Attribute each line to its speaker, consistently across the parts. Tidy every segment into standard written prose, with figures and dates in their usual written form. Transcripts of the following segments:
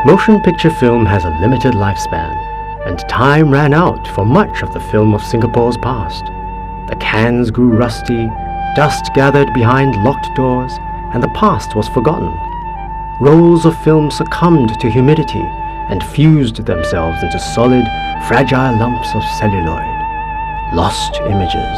Speaker 1: Motion picture film has a limited lifespan, and time ran out for much of the film of Singapore's past. The cans grew rusty, dust gathered behind locked doors, and the past was forgotten. Rolls of film succumbed to humidity and fused themselves into solid, fragile lumps of celluloid. Lost images.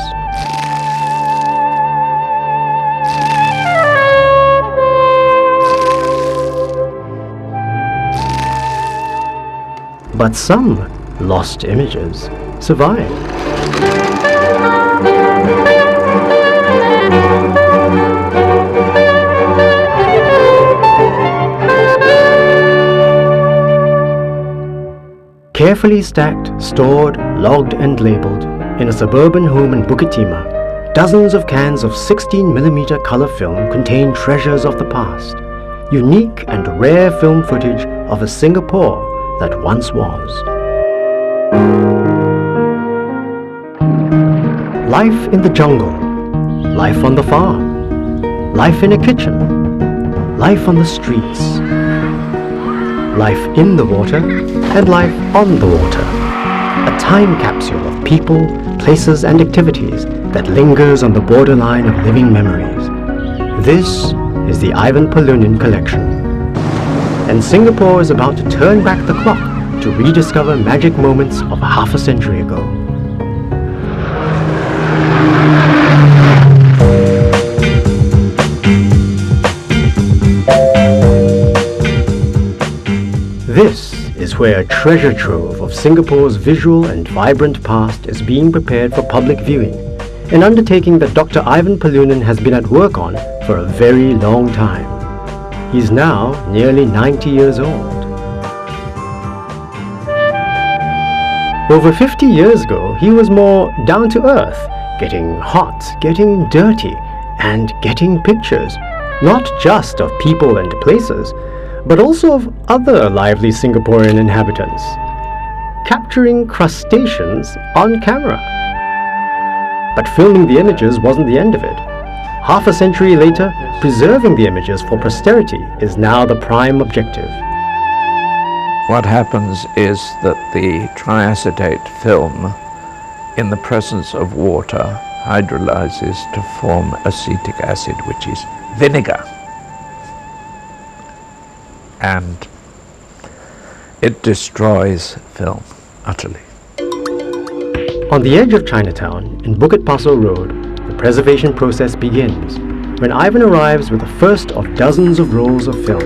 Speaker 1: But some lost images survive. Carefully stacked, stored, logged and labelled, in a suburban home in Bukit Timah, dozens of cans of 16mm colour film contain treasures of the past, unique and rare film footage of a Singapore that once was. Life in the jungle, life on the farm, life in a kitchen, life on the streets, life in the water and life on the water. A time capsule of people, places and activities that lingers on the borderline of living memories. This is the Ivan Polunin collection. And Singapore is about to turn back the clock to rediscover magic moments of half a century ago. This is where a treasure trove of Singapore's visual and vibrant past is being prepared for public viewing, an undertaking that Dr. Ivan Polunin has been at work on for a very long time. He's now nearly 90 years old. Over 50 years ago, he was more down to earth, getting hot, getting dirty, and getting pictures, not just of people and places, but also of other lively Singaporean inhabitants, capturing crustaceans on camera. But filming the images wasn't the end of it. Half a century later, preserving the images for posterity is now the prime objective.
Speaker 2: What happens is that the triacetate film, in the presence of water, hydrolyzes to form acetic acid, which is vinegar. And it destroys film utterly.
Speaker 1: On the edge of Chinatown, in Bukit Pasoh Road, the preservation process begins when Ivan arrives with the first of dozens of rolls of film.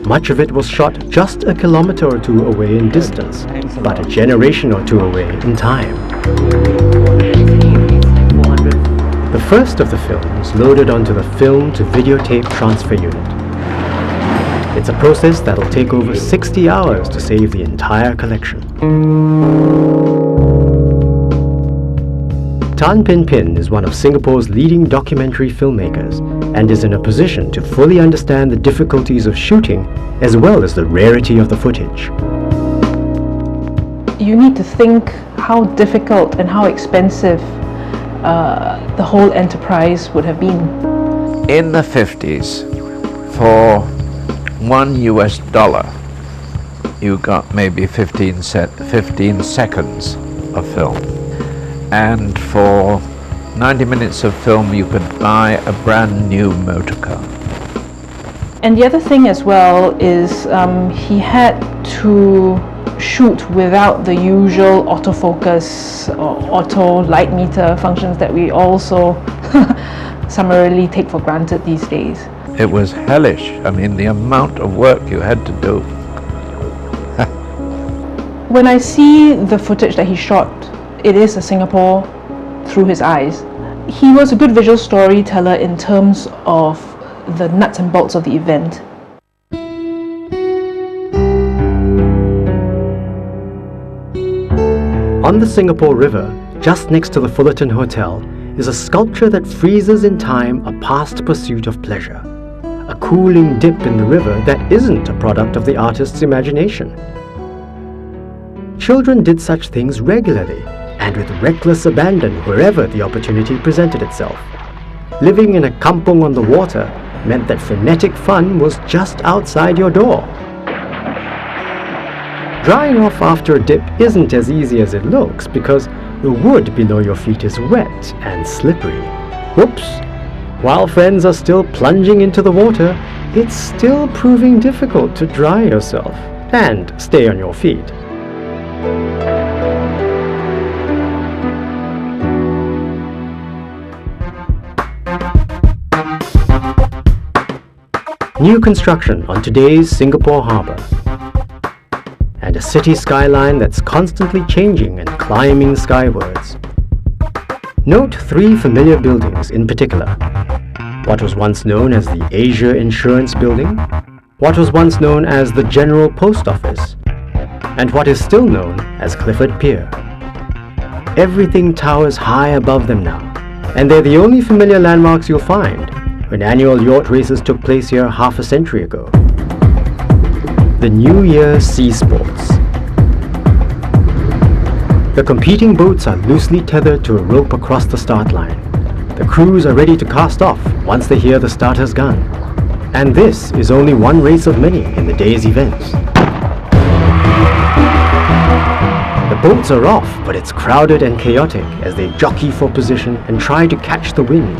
Speaker 1: Much of it was shot just a kilometer or two away in distance, but a generation or two away in time. The first of the films loaded onto the film to videotape transfer unit. It's a process that'll take over 60 hours to save the entire collection. Tan Pin Pin is one of Singapore's leading documentary filmmakers and is in a position to fully understand the difficulties of shooting as well as the rarity of the footage.
Speaker 3: You need to think how difficult and how expensive the whole enterprise would have been.
Speaker 2: In the 50s, for $1, you got maybe 15 seconds of film. And for 90 minutes of film, you could buy a brand new motor car.
Speaker 3: And the other thing as well is he had to shoot without the usual autofocus or auto light meter functions that we also summarily take for granted these days.
Speaker 2: It was hellish. I mean, the amount of work you had to do.
Speaker 3: When I see the footage that he shot, it is a Singapore through his eyes. He was a good visual storyteller in terms of the nuts and bolts of the event.
Speaker 1: On the Singapore River, just next to the Fullerton Hotel, is a sculpture that freezes in time a past pursuit of pleasure. A cooling dip in the river that isn't a product of the artist's imagination. Children did such things regularly and with reckless abandon wherever the opportunity presented itself. Living in a kampong on the water, meant that frenetic fun was just outside your door. Drying off after a dip isn't as easy as it looks because the wood below your feet is wet and slippery. Whoops! While friends are still plunging into the water, it's still proving difficult to dry yourself and stay on your feet. New construction on today's Singapore harbour, and a city skyline that's constantly changing and climbing skywards. Note three familiar buildings in particular. What was once known as the Asia Insurance Building, what was once known as the General Post Office, and what is still known as Clifford Pier. Everything towers high above them now, and they're the only familiar landmarks you'll find when annual yacht races took place here half a century ago. The New Year Sea Sports. The competing boats are loosely tethered to a rope across the start line. The crews are ready to cast off once they hear the starter's gun. And this is only one race of many in the day's events. The boats are off, but it's crowded and chaotic as they jockey for position and try to catch the wind.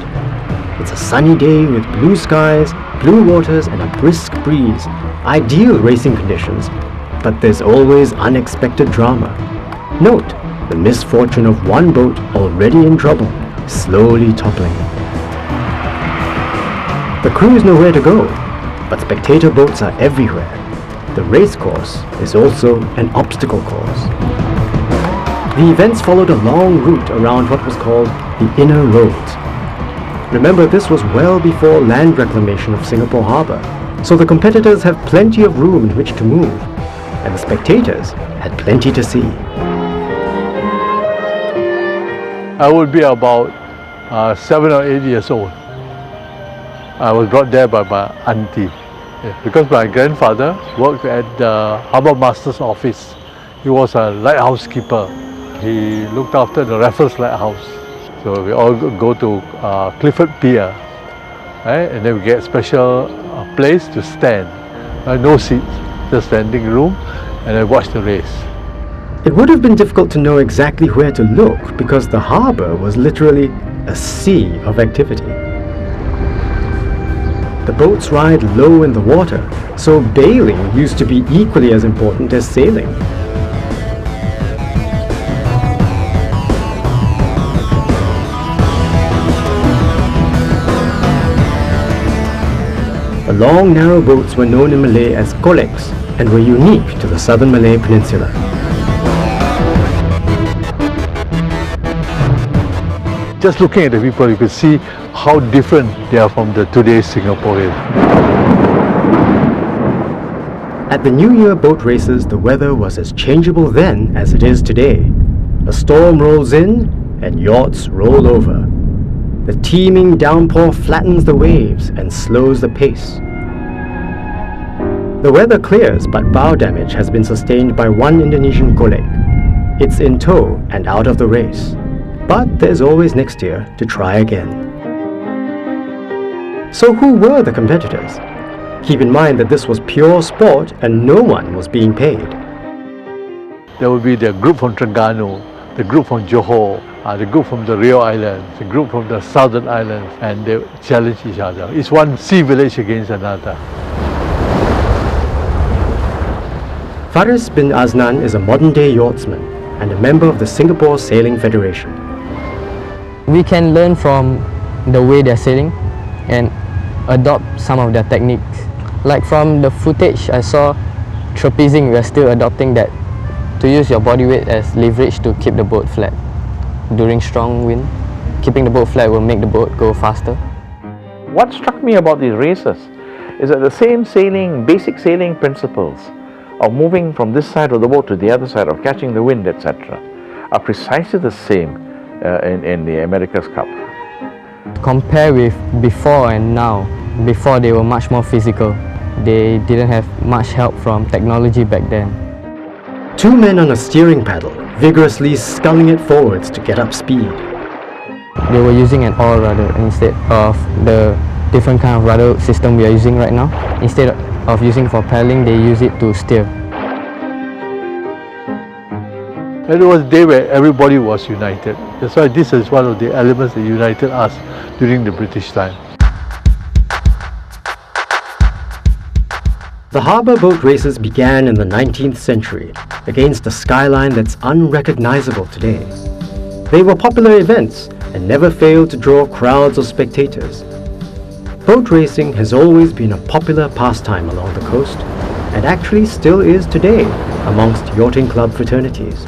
Speaker 1: It's a sunny day with blue skies, blue waters and a brisk breeze. Ideal racing conditions, but there's always unexpected drama. Note the misfortune of one boat already in trouble, slowly toppling. The crews know where to go, but spectator boats are everywhere. The race course is also an obstacle course. The events followed a long route around what was called the Inner Roads. Remember, this was well before land reclamation of Singapore Harbour, so the competitors have plenty of room in which to move, and the spectators had plenty to see.
Speaker 4: I would be about 7 or 8 years old. I was brought there by my auntie, because my grandfather worked at the Harbour Master's office. He was a lighthouse keeper. He looked after the Raffles Lighthouse. So we all go to Clifford Pier, right? And then we get special place to stand. No seats, just standing room, and I watch the race.
Speaker 1: It would have been difficult to know exactly where to look because the harbour was literally a sea of activity. The boats ride low in the water, so bailing used to be equally as important as sailing. The long, narrow boats were known in Malay as koleks and were unique to the southern Malay peninsula.
Speaker 4: Just looking at the people, you could see how different they are from the today's Singaporeans.
Speaker 1: At the New Year boat races, the weather was as changeable then as it is today. A storm rolls in and yachts roll over. The teeming downpour flattens the waves and slows the pace. The weather clears, but bow damage has been sustained by one Indonesian kolek. It's in tow and out of the race. But there's always next year to try again. So who were the competitors? Keep in mind that this was pure sport and no one was being paid.
Speaker 4: There would be the group from Terengganu, the group from Johor, the group from the Rio Islands, the group from the Southern Islands, and they challenge each other. It's one sea village against another.
Speaker 1: Faris bin Aznan is a modern-day yachtsman and a member of the Singapore Sailing Federation.
Speaker 5: We can learn from the way they're sailing and adopt some of their techniques. Like from the footage I saw, trapezing, we are still adopting that to use your body weight as leverage to keep the boat flat. During strong wind, keeping the boat flat will make the boat go faster.
Speaker 6: What struck me about these races is that the same basic sailing principles of moving from this side of the boat to the other side, of catching the wind, etc., are precisely the same in the America's Cup.
Speaker 5: Compare with before and now, before they were much more physical. They didn't have much help from technology back then.
Speaker 1: Two men on a steering paddle, vigorously sculling it forwards to get up speed.
Speaker 5: They were using an oar rudder instead of the different kind of rudder system we are using right now. Instead of using for paddling, they use it to steer.
Speaker 4: And it was a day where everybody was united. That's why this is one of the elements that united us during the British time.
Speaker 1: The harbour boat races began in the 19th century against a skyline that's unrecognizable today. They were popular events and never failed to draw crowds of spectators. Boat racing has always been a popular pastime along the coast and actually still is today amongst yachting club fraternities.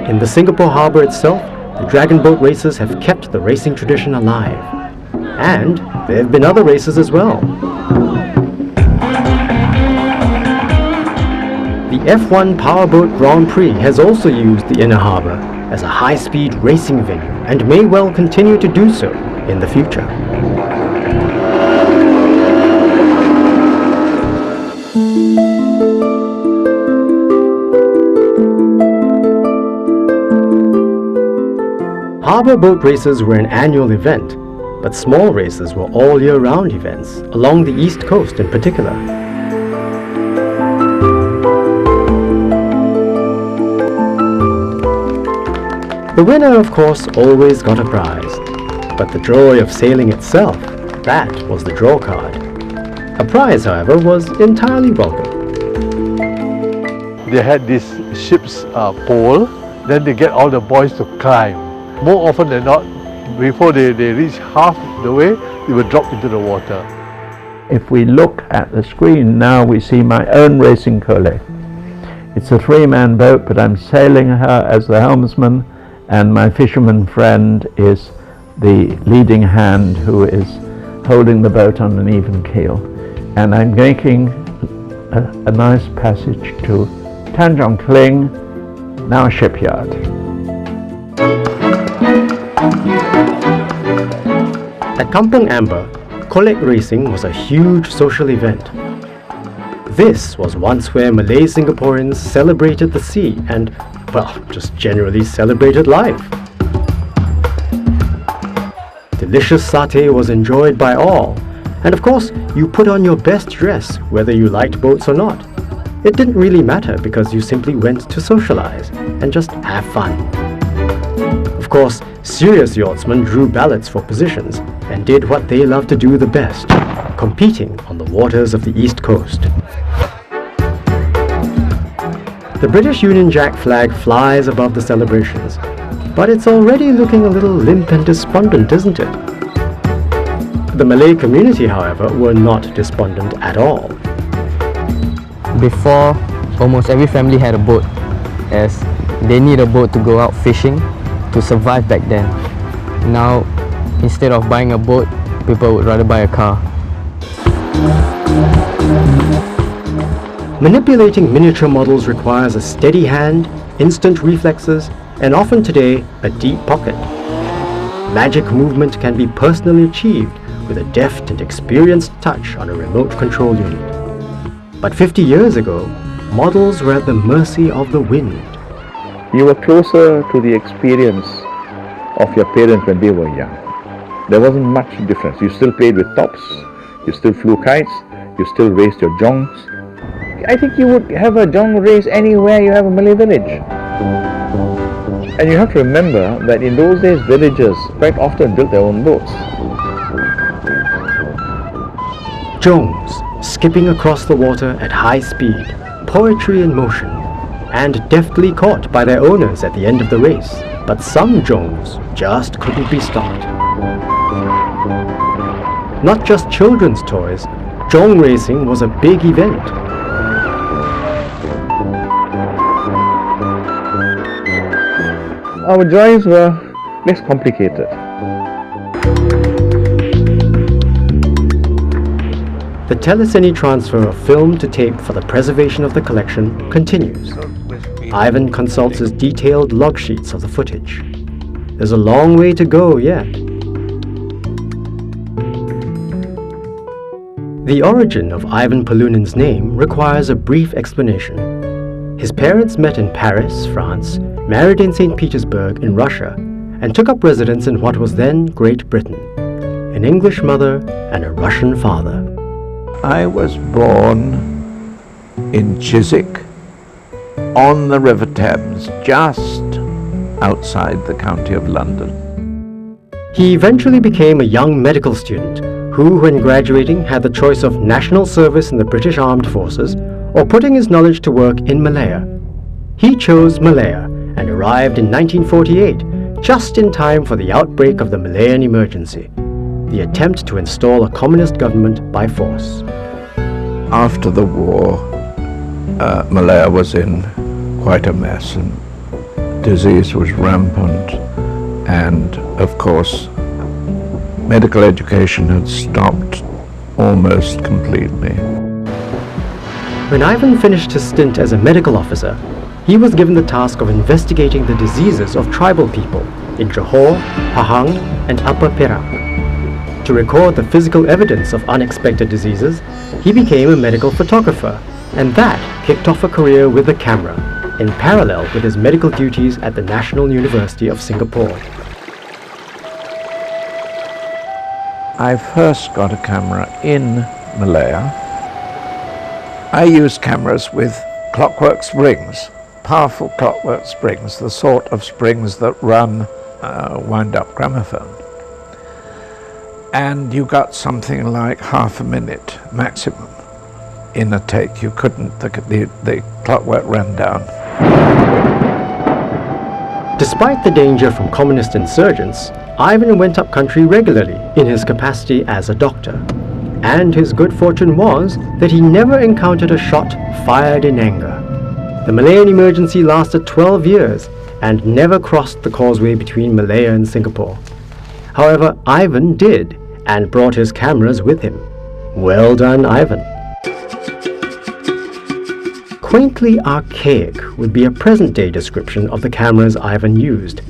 Speaker 1: In the Singapore harbour itself, the dragon boat races have kept the racing tradition alive. And there have been other races as well. The F1 Powerboat Grand Prix has also used the inner harbour as a high-speed racing venue and may well continue to do so in the future. Harbour boat races were an annual event, but small races were all year-round events, along the East Coast in particular. The winner, of course, always got a prize, but the joy of sailing itself, that was the draw card. A prize, however, was entirely welcome.
Speaker 4: They had this ship's pole, then they get all the boys to climb. More often than not, before they reach half the way, they will drop into the water.
Speaker 6: If we look at the screen now, we see my own racing Collet. It's a three-man boat, but I'm sailing her as the helmsman, and my fisherman friend is the leading hand who is holding the boat on an even keel. And I'm making a nice passage to Tanjong Kling, now shipyard.
Speaker 1: At Kampong Amber, Kolek racing was a huge social event. This was once where Malay Singaporeans celebrated the sea and, well, just generally celebrated life. Delicious satay was enjoyed by all, and of course, you put on your best dress whether you liked boats or not. It didn't really matter because you simply went to socialize and just have fun. Of course, serious yachtsmen drew ballots for positions and did what they love to do the best, competing on the waters of the East Coast. The British Union Jack flag flies above the celebrations, but it's already looking a little limp and despondent, isn't it? The Malay community, however, were not despondent at all.
Speaker 5: Before, almost every family had a boat, as they need a boat to go out fishing to survive back then. Now, instead of buying a boat, people would rather buy a car.
Speaker 1: Manipulating miniature models requires a steady hand, instant reflexes, and often today, a deep pocket. Magic movement can be personally achieved with a deft and experienced touch on a remote control unit. But 50 years ago, models were at the mercy of the wind.
Speaker 6: You were closer to the experience of your parents when they were young. There wasn't much difference. You still played with tops, you still flew kites, you still raced your jongs. I think you would have a jong race anywhere you have a Malay village. And you have to remember that in those days, villagers quite often built their own boats.
Speaker 1: Jongs, skipping across the water at high speed, poetry in motion, and deftly caught by their owners at the end of the race. But some jongs just couldn't be stopped. Not just children's toys, jong racing was a big event.
Speaker 6: Our joys were less complicated.
Speaker 1: The telecine transfer of film to tape for the preservation of the collection continues. Ivan consults his detailed log sheets of the footage. There's a long way to go yet. The origin of Ivan Polunin's name requires a brief explanation. His parents met in Paris, France, married in St. Petersburg in Russia and took up residence in what was then Great Britain. An English mother and a Russian father.
Speaker 2: I was born in Chiswick on the River Thames, just outside the county of London.
Speaker 1: He eventually became a young medical student who, when graduating, had the choice of national service in the British Armed Forces or putting his knowledge to work in Malaya. He chose Malaya and arrived in 1948, just in time for the outbreak of the Malayan emergency, the attempt to install a communist government by force.
Speaker 2: After the war, Malaya was in quite a mess and disease was rampant, and of course medical education had stopped almost completely.
Speaker 1: When Ivan finished his stint as a medical officer, he was given the task of investigating the diseases of tribal people in Johor, Pahang and Upper Perak. To record the physical evidence of unexpected diseases, he became a medical photographer, and that kicked off a career with the camera, in parallel with his medical duties at the National University of Singapore.
Speaker 2: I first got a camera in Malaya. I used cameras with clockwork springs, powerful clockwork springs, the sort of springs that run wind-up gramophone. And you got something like half a minute maximum in a take. You couldn't, the clockwork ran down.
Speaker 1: Despite the danger from communist insurgents, Ivan went up country regularly in his capacity as a doctor. And his good fortune was that he never encountered a shot fired in anger. The Malayan emergency lasted 12 years and never crossed the causeway between Malaya and Singapore. However, Ivan did, and brought his cameras with him. Well done, Ivan. Quaintly archaic would be a present-day description of the cameras Ivan used.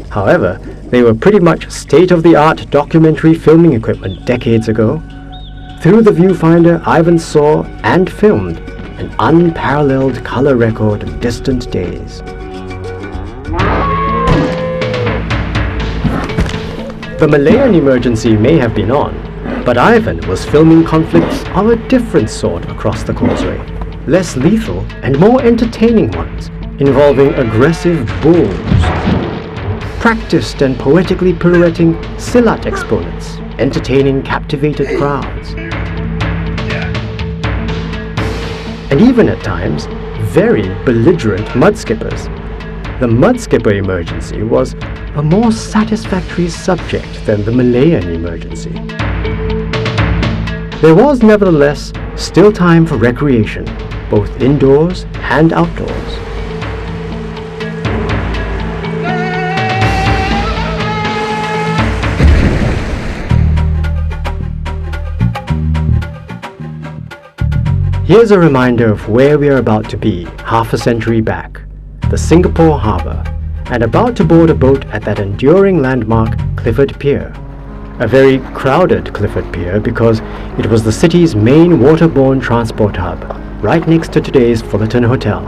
Speaker 1: However, they were pretty much state-of-the-art documentary filming equipment decades ago. Through the viewfinder, Ivan saw and filmed an unparalleled color record of distant days. The Malayan emergency may have been on, but Ivan was filming conflicts of a different sort across the causeway, less lethal and more entertaining ones, involving aggressive bulls, practiced and poetically pirouetting silat exponents, entertaining captivated crowds, and even at times, very belligerent mudskippers. The mudskipper emergency was a more satisfactory subject than the Malayan emergency. There was nevertheless still time for recreation, both indoors and outdoors. Here's a reminder of where we are about to be half a century back, the Singapore Harbour, and about to board a boat at that enduring landmark, Clifford Pier. A very crowded Clifford Pier because it was the city's main waterborne transport hub, right next to today's Fullerton Hotel.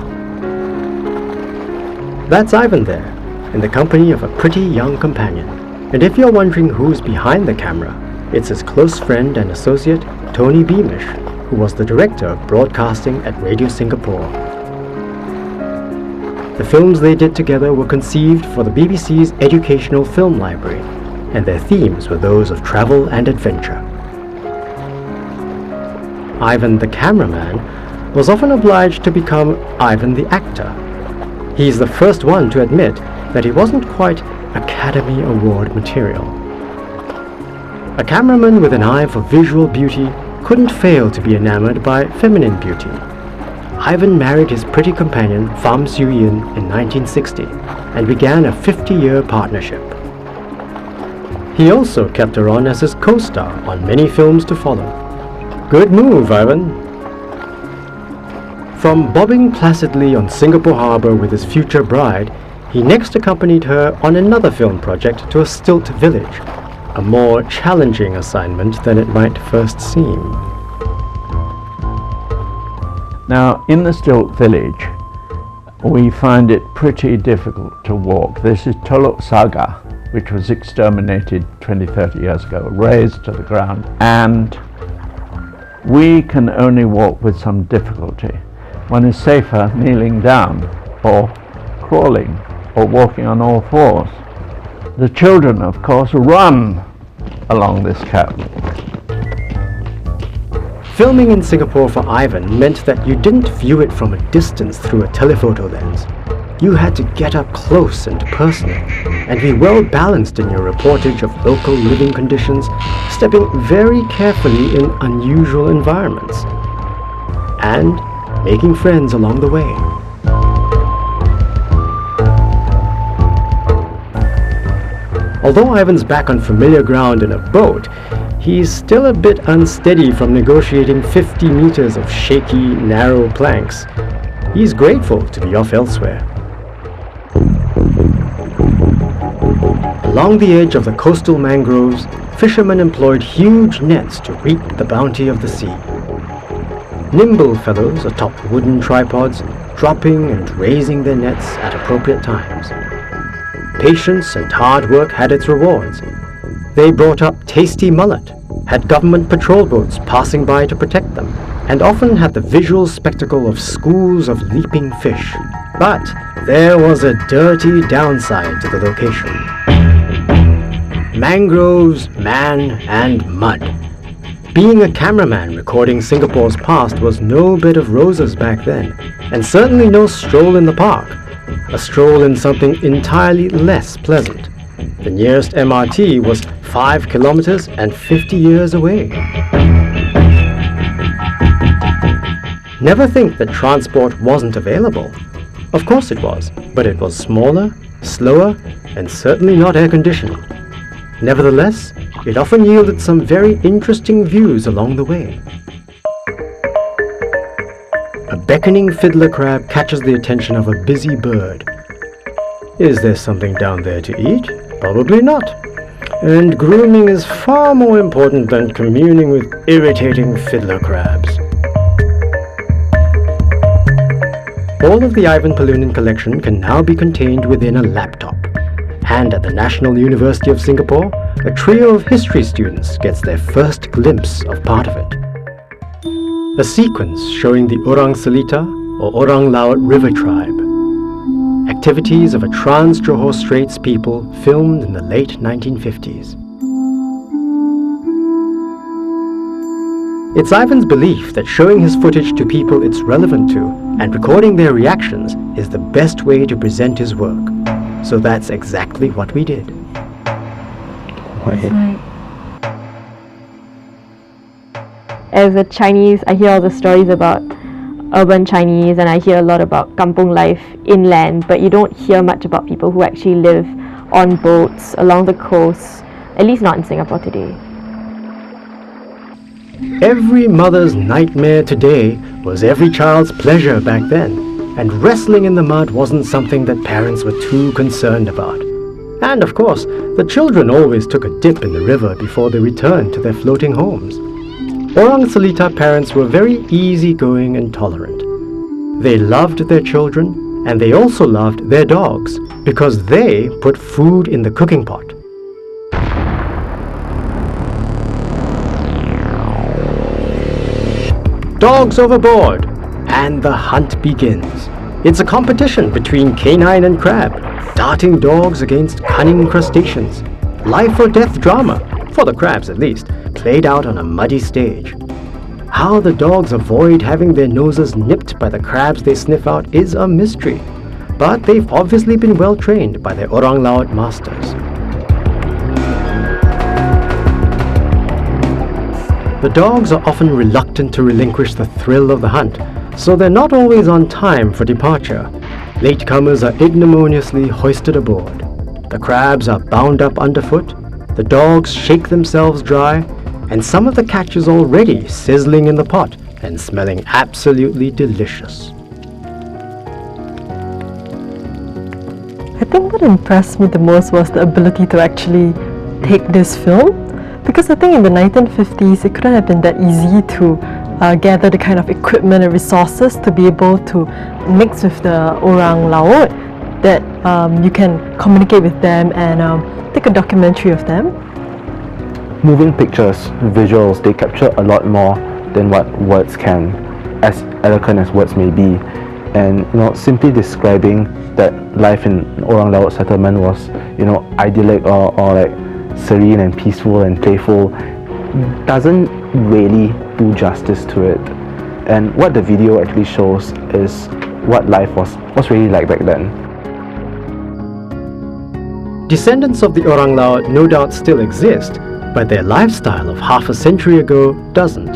Speaker 1: That's Ivan there, in the company of a pretty young companion. And if you're wondering who's behind the camera, it's his close friend and associate, Tony Beamish, who was the director of broadcasting at Radio Singapore. The films they did together were conceived for the BBC's Educational Film Library, and their themes were those of travel and adventure. Ivan the cameraman was often obliged to become Ivan the actor. He's the first one to admit that he wasn't quite Academy Award material. A cameraman with an eye for visual beauty couldn't fail to be enamored by feminine beauty. Ivan married his pretty companion Pham Siew Yin in 1960 and began a 50-year partnership. He also kept her on as his co-star on many films to follow. Good move, Ivan. From bobbing placidly on Singapore Harbour with his future bride, he next accompanied her on another film project to a stilt village, a more challenging assignment than it might first seem.
Speaker 6: Now, in the stilt village,
Speaker 2: we find it pretty difficult to walk. This is Tolok Saga, which was exterminated 20-30 years ago, razed to the ground, and we can only walk with some difficulty. One is safer kneeling down or crawling or walking on all fours. The children, of course, run along this catwalk.
Speaker 1: Filming in Singapore for Ivan meant that you didn't view it from a distance through a telephoto lens. You had to get up close and personal, and be well balanced in your reportage of local living conditions, stepping very carefully in unusual environments, and making friends along the way. Although Ivan's back on familiar ground in a boat, he's still a bit unsteady from negotiating 50 meters of shaky, narrow planks. He's grateful to be off elsewhere. Along the edge of the coastal mangroves, fishermen employed huge nets to reap the bounty of the sea. Nimble fellows atop wooden tripods, dropping and raising their nets at appropriate times. Patience and hard work had its rewards. They brought up tasty mullet, had government patrol boats passing by to protect them, and often had the visual spectacle of schools of leaping fish. But there was a dirty downside to the location. Mangroves, man, and mud. Being a cameraman recording Singapore's past was no bed of roses back then, and certainly no stroll in the park. A stroll in something entirely less pleasant. The nearest MRT was 5 kilometers and 50 years away. Never think that transport wasn't available. Of course it was, but it was smaller, slower, and certainly not air-conditioned. Nevertheless, it often yielded some very interesting views along the way. A beckoning fiddler crab catches the attention of a busy bird. Is there something down there to eat? Probably not. And grooming is far more important than communing with irritating fiddler crabs. All of the Ivan Polunin collection can now be contained within a laptop. And at the National University of Singapore, a trio of history students gets their first glimpse of part of it. A sequence showing the Orang Selita or Orang Laut River tribe. Activities of a trans-Johor Straits people filmed in the late 1950s. It's Ivan's belief that showing his footage to people it's relevant to and recording their reactions is the best way to present his work. So that's exactly what we did.
Speaker 3: Right.
Speaker 7: As a Chinese, I hear all the stories about urban Chinese, and I hear a lot about kampung life inland, but you don't hear much about people who actually live on boats along the coast, at least not in Singapore today.
Speaker 1: Every mother's nightmare today was every child's pleasure back then, and wrestling in the mud wasn't something that parents were too concerned about. And of course, the children always took a dip in the river before they returned to their floating homes. Orang Selita parents were very easygoing and tolerant. They loved their children, and they also loved their dogs, because they put food in the cooking pot. Dogs overboard! And the hunt begins. It's a competition between canine and crab, darting dogs against cunning crustaceans. Life or death drama, for the crabs at least, played out on a muddy stage. How the dogs avoid having their noses nipped by the crabs they sniff out is a mystery, but they've obviously been well trained by their Orang Laut masters. The dogs are often reluctant to relinquish the thrill of the hunt, so they're not always on time for departure. Latecomers are ignominiously hoisted aboard. The crabs are bound up underfoot, the dogs shake themselves dry, and some of the catch is already sizzling in the pot and smelling absolutely delicious.
Speaker 8: I think what impressed me the most was the ability to actually take this film, because I think in the 1950s it couldn't have been that easy to gather the kind of equipment and resources to be able to mix with the orang laut, that you can communicate with them and take a documentary of them.
Speaker 9: Moving pictures, visuals, they capture a lot more than what words can, as eloquent as words may be. And simply describing that life in orang laut settlement was idyllic or like serene and peaceful and playful doesn't really do justice to it. And what the video actually shows is what life was really like back then.
Speaker 1: Descendants of the orang laut no doubt still exist, but their lifestyle of half a century ago doesn't.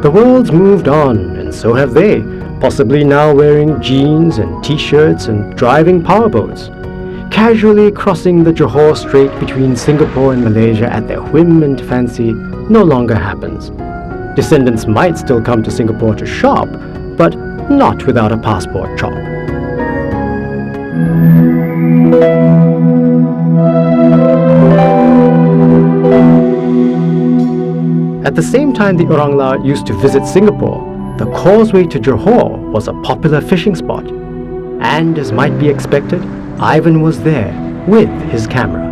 Speaker 1: The world's moved on, and so have they, possibly now wearing jeans and t-shirts and driving powerboats. Casually crossing the Johor Strait between Singapore and Malaysia at their whim and fancy no longer happens. Descendants might still come to Singapore to shop, but not without a passport chop. At the same time the orang laut used to visit Singapore, the causeway to Johor was a popular fishing spot. And as might be expected, Ivan was there with his camera.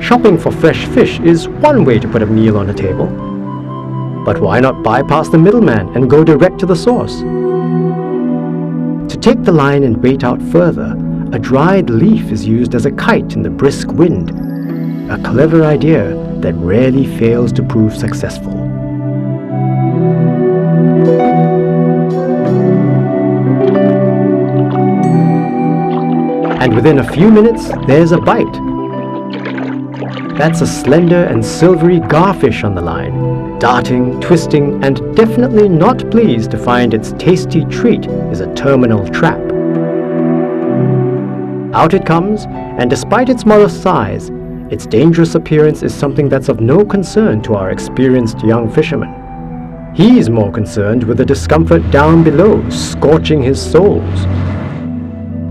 Speaker 1: Shopping for fresh fish is one way to put a meal on the table. But why not bypass the middleman and go direct to the source? To take the line and bait out further, a dried leaf is used as a kite in the brisk wind. A clever idea that rarely fails to prove successful. And within a few minutes, there's a bite. That's a slender and silvery garfish on the line, darting, twisting, and definitely not pleased to find its tasty treat is a terminal trap. Out it comes, and despite its modest size, its dangerous appearance is something that's of no concern to our experienced young fisherman. He's more concerned with the discomfort down below, scorching his soles.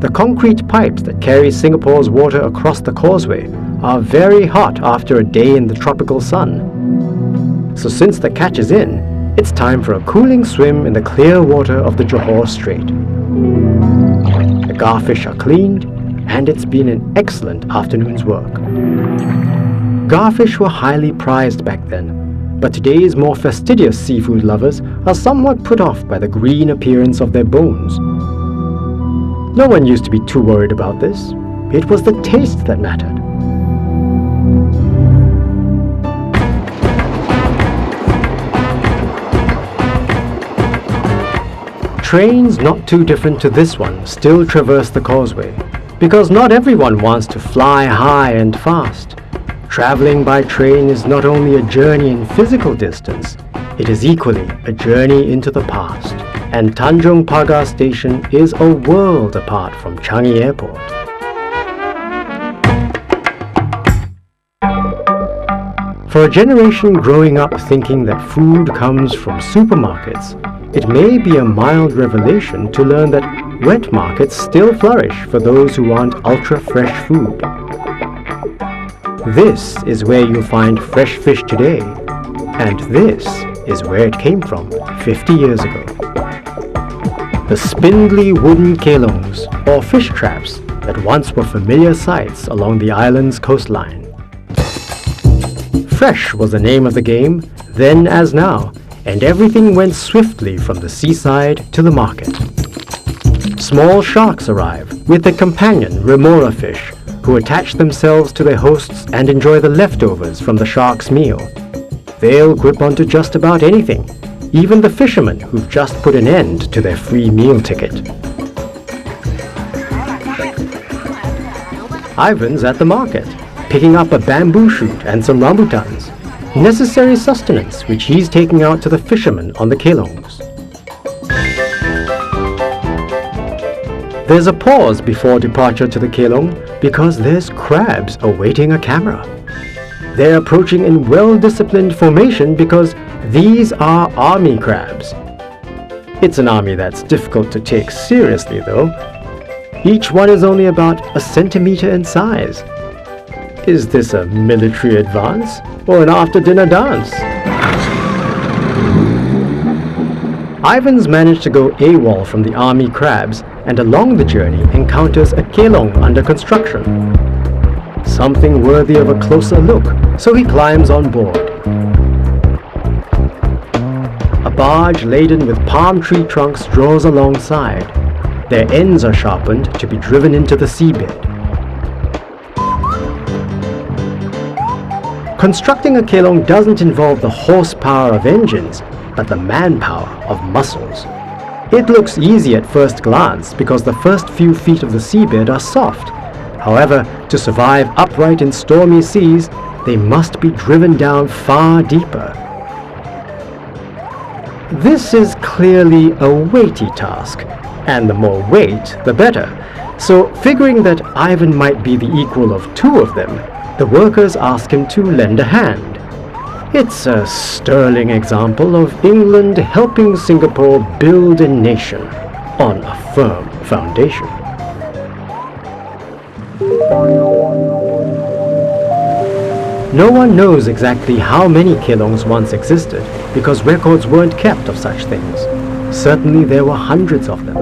Speaker 1: The concrete pipes that carry Singapore's water across the causeway are very hot after a day in the tropical sun. So since the catch is in, it's time for a cooling swim in the clear water of the Johor Strait. The garfish are cleaned, and it's been an excellent afternoon's work. Garfish were highly prized back then, but today's more fastidious seafood lovers are somewhat put off by the green appearance of their bones. No one used to be too worried about this. It was the taste that mattered. Trains not too different to this one still traverse the causeway, because not everyone wants to fly high and fast. Traveling by train is not only a journey in physical distance, it is equally a journey into the past. And Tanjung Pagar Station is a world apart from Changi Airport. For a generation growing up thinking that food comes from supermarkets, it may be a mild revelation to learn that wet markets still flourish for those who want ultra-fresh food. This is where you'll find fresh fish today, and this is where it came from 50 years ago. The spindly wooden kelongs, or fish traps, that once were familiar sights along the island's coastline. Fresh was the name of the game, then as now, and everything went swiftly from the seaside to the market. Small sharks arrive with their companion remora fish, who attach themselves to their hosts and enjoy the leftovers from the shark's meal. They'll grip onto just about anything, even the fishermen who've just put an end to their free meal ticket. Ivan's at the market, picking up a bamboo shoot and some rambutans, necessary sustenance which he's taking out to the fishermen on the kelongs. There's a pause before departure to the kelong because there's crabs awaiting a camera. They're approaching in well-disciplined formation because these are army crabs. It's an army that's difficult to take seriously though. Each one is only about a centimeter in size. Is this a military advance or an after-dinner dance? Ivan's managed to go AWOL from the army crabs and along the journey encounters a kelong under construction. Something worthy of a closer look, so he climbs on board. A barge laden with palm tree trunks draws alongside. Their ends are sharpened to be driven into the seabed. Constructing a kelong doesn't involve the horsepower of engines, but the manpower of muscles. It looks easy at first glance because the first few feet of the seabed are soft. However, to survive upright in stormy seas, they must be driven down far deeper. This is clearly a weighty task, and the more weight, the better. So, figuring that Ivan might be the equal of two of them, the workers ask him to lend a hand. It's a sterling example of England helping Singapore build a nation on a firm foundation. No one knows exactly how many kelongs once existed because records weren't kept of such things. Certainly there were hundreds of them.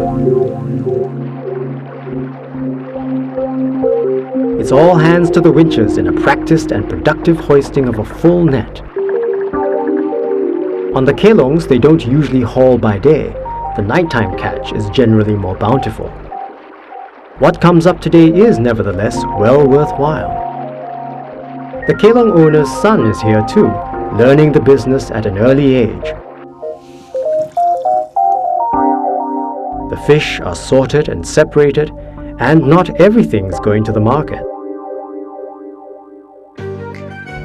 Speaker 1: It's all hands to the winches in a practiced and productive hoisting of a full net. On the kelongs, they don't usually haul by day. The nighttime catch is generally more bountiful. What comes up today is nevertheless well worthwhile. The kelong owner's son is here too, learning the business at an early age. The fish are sorted and separated, and not everything's going to the market.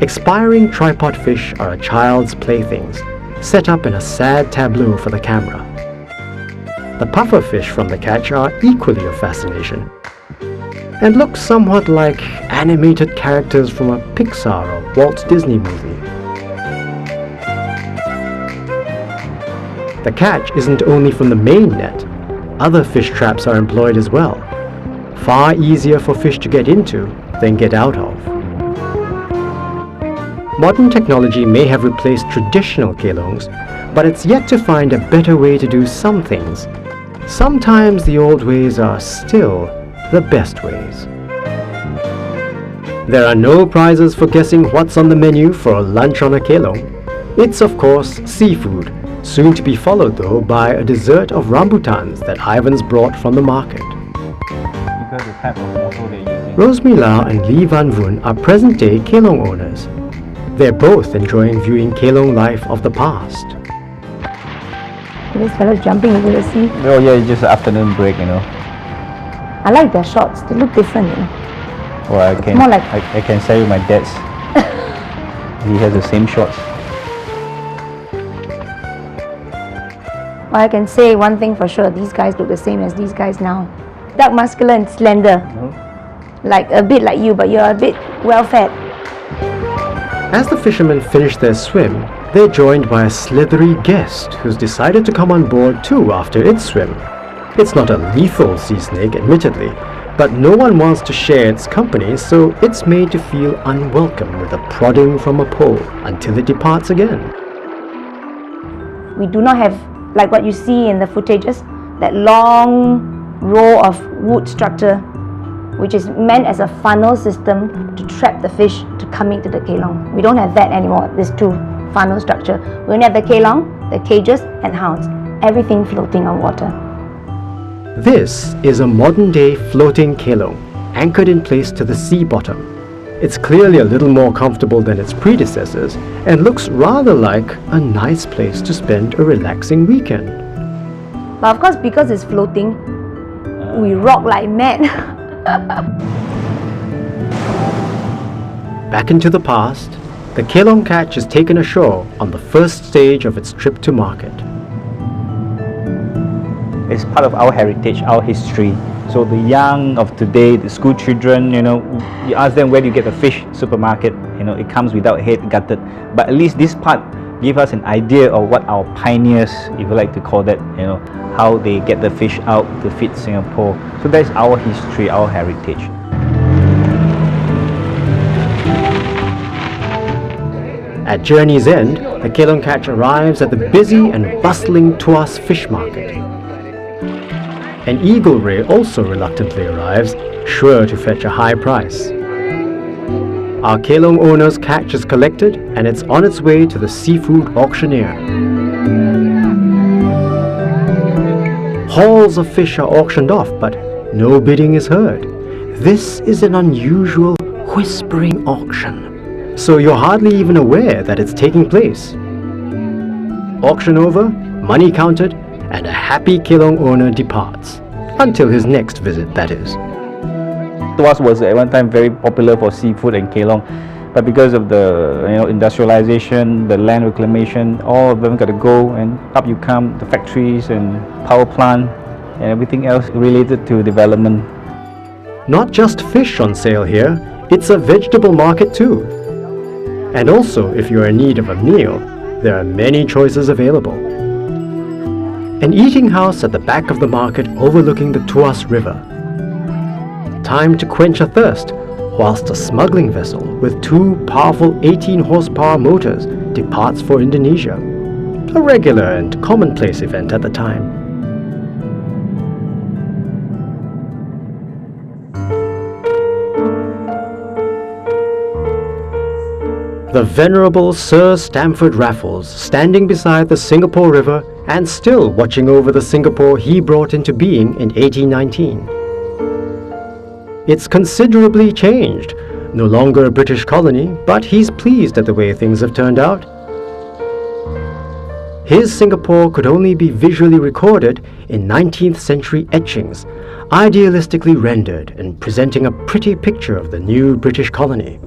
Speaker 1: Expiring tripod fish are a child's playthings, set up in a sad tableau for the camera. The puffer fish from the catch are equally of fascination, and look somewhat like animated characters from a Pixar or Walt Disney movie. The catch isn't only from the main net, other fish traps are employed as well. Far easier for fish to get into than get out of. Modern technology may have replaced traditional kelongs, but it's yet to find a better way to do some things. Sometimes the old ways are still the best ways. There are no prizes for guessing what's on the menu for a lunch on a kelong. It's of course seafood, soon to be followed though by a dessert of rambutans that Ivan's brought from the market.
Speaker 10: Because the type of motor they're using.
Speaker 1: Rosemary Lau and Lee Van Voon are present-day kelong owners. They're both enjoying viewing kelong life of the past.
Speaker 11: This fellow's jumping into the sea.
Speaker 10: Oh yeah, it's just an afternoon break, you know.
Speaker 11: I like their shorts. They look different, you know.
Speaker 10: Well, I can
Speaker 11: more like-
Speaker 10: I can sell you my dad's. He has the same shorts.
Speaker 11: Well, I can say one thing for sure. These guys look the same as these guys now. Dark, muscular and slender. Like a bit like you, but you're a bit well-fed.
Speaker 1: As the fishermen finish their swim, they're joined by a slithery guest who's decided to come on board too after its swim. It's not a lethal sea snake, admittedly, but no one wants to share its company, so it's made to feel unwelcome with a prodding from a pole until it departs again.
Speaker 11: We do not have, like what you see in the footages, that long row of wood structure, which is meant as a funnel system to trap the fish to come into the kelong. We don't have that anymore, this two funnel structure. We only have the kelong, the cages and hounds, everything floating on water.
Speaker 1: This is a modern-day floating kelong, anchored in place to the sea bottom. It's clearly a little more comfortable than its predecessors and looks rather like a nice place to spend a relaxing weekend.
Speaker 11: But of course, because it's floating, we rock like mad.
Speaker 1: Back into the past, the kelong catch is taken ashore on the first stage of its trip to market.
Speaker 10: It's part of our heritage, our history. So the young of today, the school children, you know, you ask them where do you get the fish supermarket, you know, it comes without head gutted. But at least this part gives us an idea of what our pioneers, if you like to call that, you know, how they get the fish out to feed Singapore. So that's our history, our heritage.
Speaker 1: At journey's end, the kelong catch arrives at the busy and bustling Tuas fish market. An eagle ray also reluctantly arrives, sure to fetch a high price. Our kelong owner's catch is collected and it's on its way to the seafood auctioneer. Hauls of fish are auctioned off, but no bidding is heard. This is an unusual whispering auction, so you're hardly even aware that it's taking place. Auction over, money counted, and a happy kelong owner departs. Until his next visit, that is.
Speaker 10: Tuas was at one time very popular for seafood and kelong, but because of the industrialization, the land reclamation, all of them got to go, and up you come the factories and power plant and everything else related to development.
Speaker 1: Not just fish on sale here, it's a vegetable market too. And also, if you're in need of a meal, there are many choices available. An eating house at the back of the market overlooking the Tuas River. Time to quench a thirst, whilst a smuggling vessel with 2 powerful 18-horsepower motors departs for Indonesia. A regular and commonplace event at the time. The venerable Sir Stamford Raffles, standing beside the Singapore River and still watching over the Singapore he brought into being in 1819. It's considerably changed, no longer a British colony, but he's pleased at the way things have turned out. His Singapore could only be visually recorded in 19th century etchings, idealistically rendered and presenting a pretty picture of the new British colony.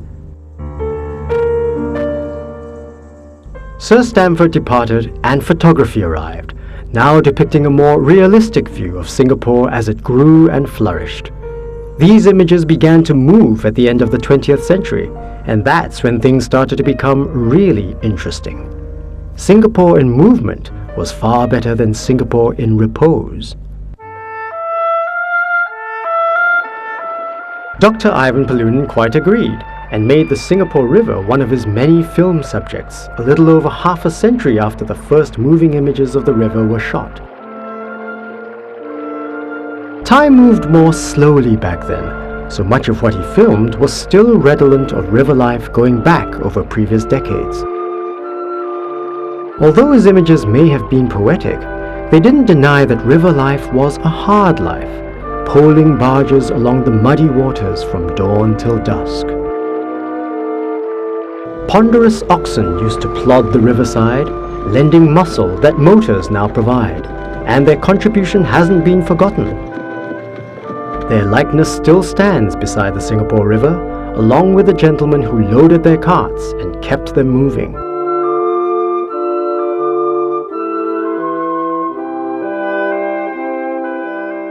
Speaker 1: Sir Stamford departed and photography arrived, now depicting a more realistic view of Singapore as it grew and flourished. These images began to move at the end of the 20th century, and that's when things started to become really interesting. Singapore in movement was far better than Singapore in repose. Dr. Ivan Polunin quite agreed, and made the Singapore River one of his many film subjects, a little over half a century after the first moving images of the river were shot. Time moved more slowly back then, so much of what he filmed was still redolent of river life going back over previous decades. Although his images may have been poetic, they didn't deny that river life was a hard life, poling barges along the muddy waters from dawn till dusk. Ponderous oxen used to plod the riverside, lending muscle that motors now provide, and their contribution hasn't been forgotten. Their likeness still stands beside the Singapore River, along with the gentlemen who loaded their carts and kept them moving.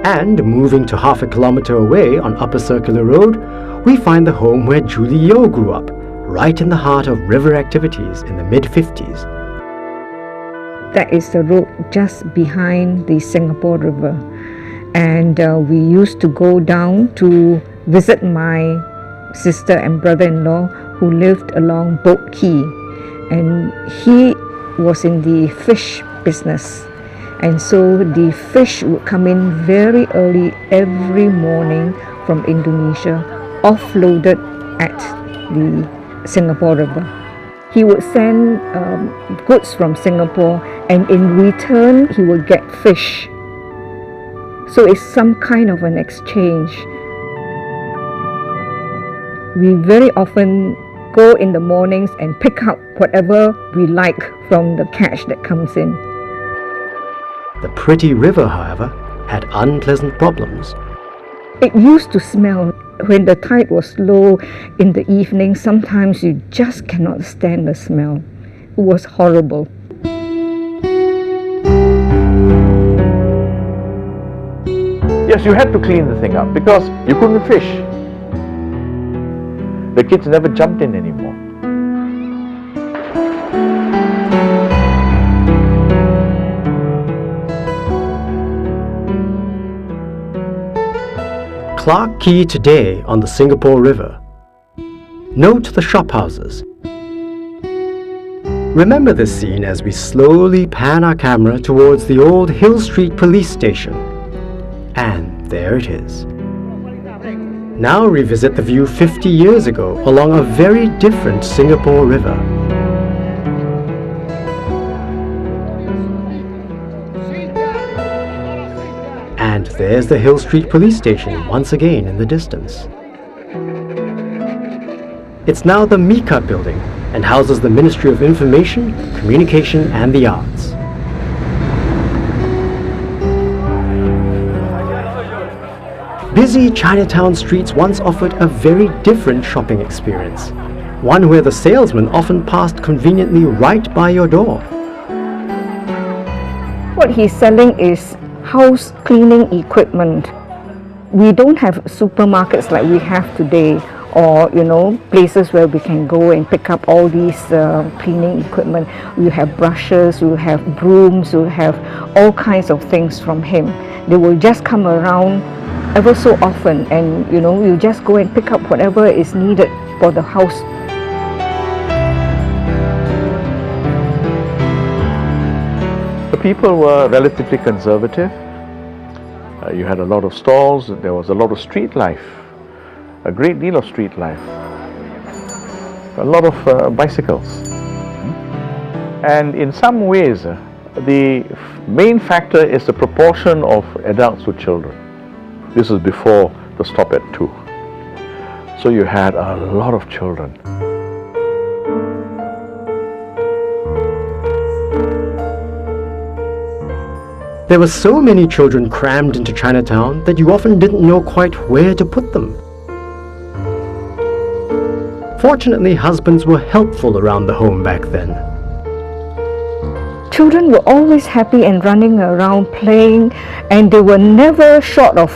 Speaker 1: And moving to half a kilometre away on Upper Circular Road, we find the home where Julie Yeo grew up, right in the heart of river activities in the mid-50s.
Speaker 12: That is the road just behind the Singapore River. And we used to go down to visit my sister and brother-in-law who lived along Boat Quay. And he was in the fish business. And so the fish would come in very early every morning from Indonesia, offloaded at the Singapore River. He would send goods from Singapore, and in return he would get fish. So it's some kind of an exchange. We very often go in the mornings and pick up whatever we like from the catch that comes in.
Speaker 1: The pretty river, however, had unpleasant problems.
Speaker 12: It used to smell. When the tide was low in the evening, sometimes you just cannot stand the smell. It was horrible.
Speaker 6: Yes, you had to clean the thing up because you couldn't fish. The kids never jumped in anymore.
Speaker 1: Clarke Quay today on the Singapore River. Note the shophouses. Remember this scene as we slowly pan our camera towards the old Hill Street police station. And there it is. Now revisit the view 50 years ago along a very different Singapore river. And there's the Hill Street police station once again in the distance. It's now the Mika building and houses the Ministry of Information, Communication and the Arts. Busy Chinatown streets once offered a very different shopping experience, one where the salesman often passed conveniently right by your door.
Speaker 12: What he's selling is house cleaning equipment. We don't have supermarkets like we have today, or places where we can go and pick up all these cleaning equipment. You have brushes, you have brooms, you have all kinds of things from him. They will just come around ever so often, and you just go and pick up whatever is needed for the house.
Speaker 6: The people were relatively conservative. You had a lot of stalls, there was a lot of street life, a great deal of street life, a lot of bicycles. And in some ways, the main factor is the proportion of adults to children. This is before the stop at 2. So you had a lot of children.
Speaker 1: There were so many children crammed into Chinatown that you often didn't know quite where to put them. Fortunately, husbands were helpful around the home back then.
Speaker 12: Children were always happy and running around playing, and they were never short of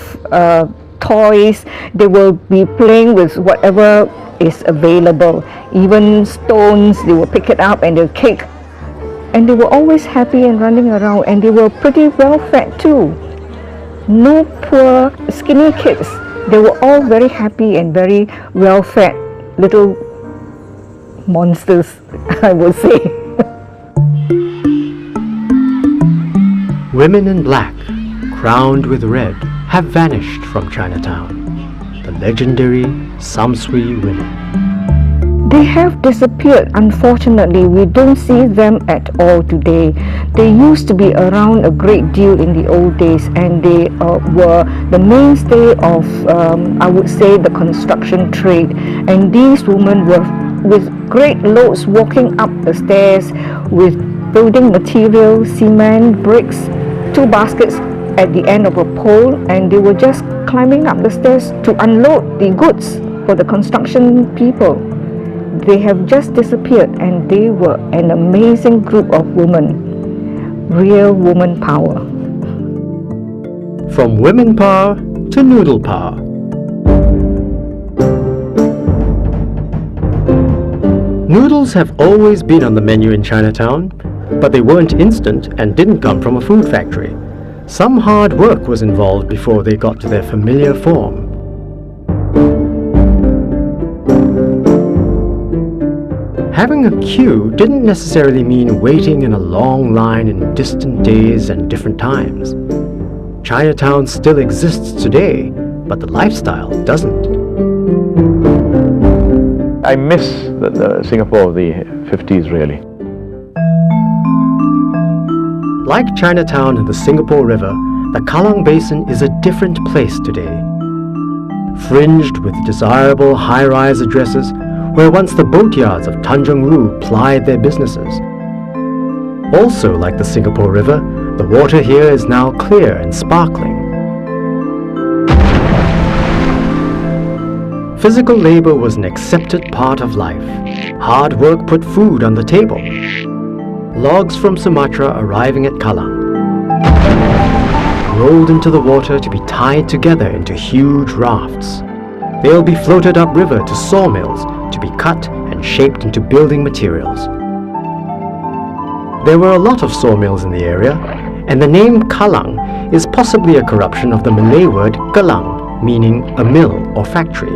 Speaker 12: toys. They will be playing with whatever is available. Even stones, they will pick it up and they'll kick. And they were always happy and running around, and they were pretty well fed too. No poor, skinny kids. They were all very happy and very well fed little monsters, I would say.
Speaker 1: Women in black, crowned with red, have vanished from Chinatown. The legendary Samsui women.
Speaker 12: They have disappeared, unfortunately. We don't see them at all today. They used to be around a great deal in the old days, and they were the mainstay of, I would say, the construction trade. And these women were with great loads walking up the stairs with building materials, cement, bricks, 2 baskets at the end of a pole, and they were just climbing up the stairs to unload the goods for the construction people. They have just disappeared, and they were an amazing group of women. Real woman power.
Speaker 1: From women power to noodle power. Noodles have always been on the menu in Chinatown, but they weren't instant and didn't come from a food factory. Some hard work was involved before they got to their familiar form. Having a queue didn't necessarily mean waiting in a long line in distant days and different times. Chinatown still exists today, but the lifestyle doesn't.
Speaker 6: I miss the Singapore of the 50s, really.
Speaker 1: Like Chinatown and the Singapore River, the Kallang Basin is a different place today. Fringed with desirable high-rise addresses where once the boatyards of Tanjung Ru plied their businesses. Also like the Singapore River, the water here is now clear and sparkling. Physical labor was an accepted part of life. Hard work put food on the table. Logs from Sumatra arriving at Kallang, rolled into the water to be tied together into huge rafts. They'll be floated upriver to sawmills to be cut and shaped into building materials. There were a lot of sawmills in the area, and the name Kallang is possibly a corruption of the Malay word Kelang, meaning a mill or factory.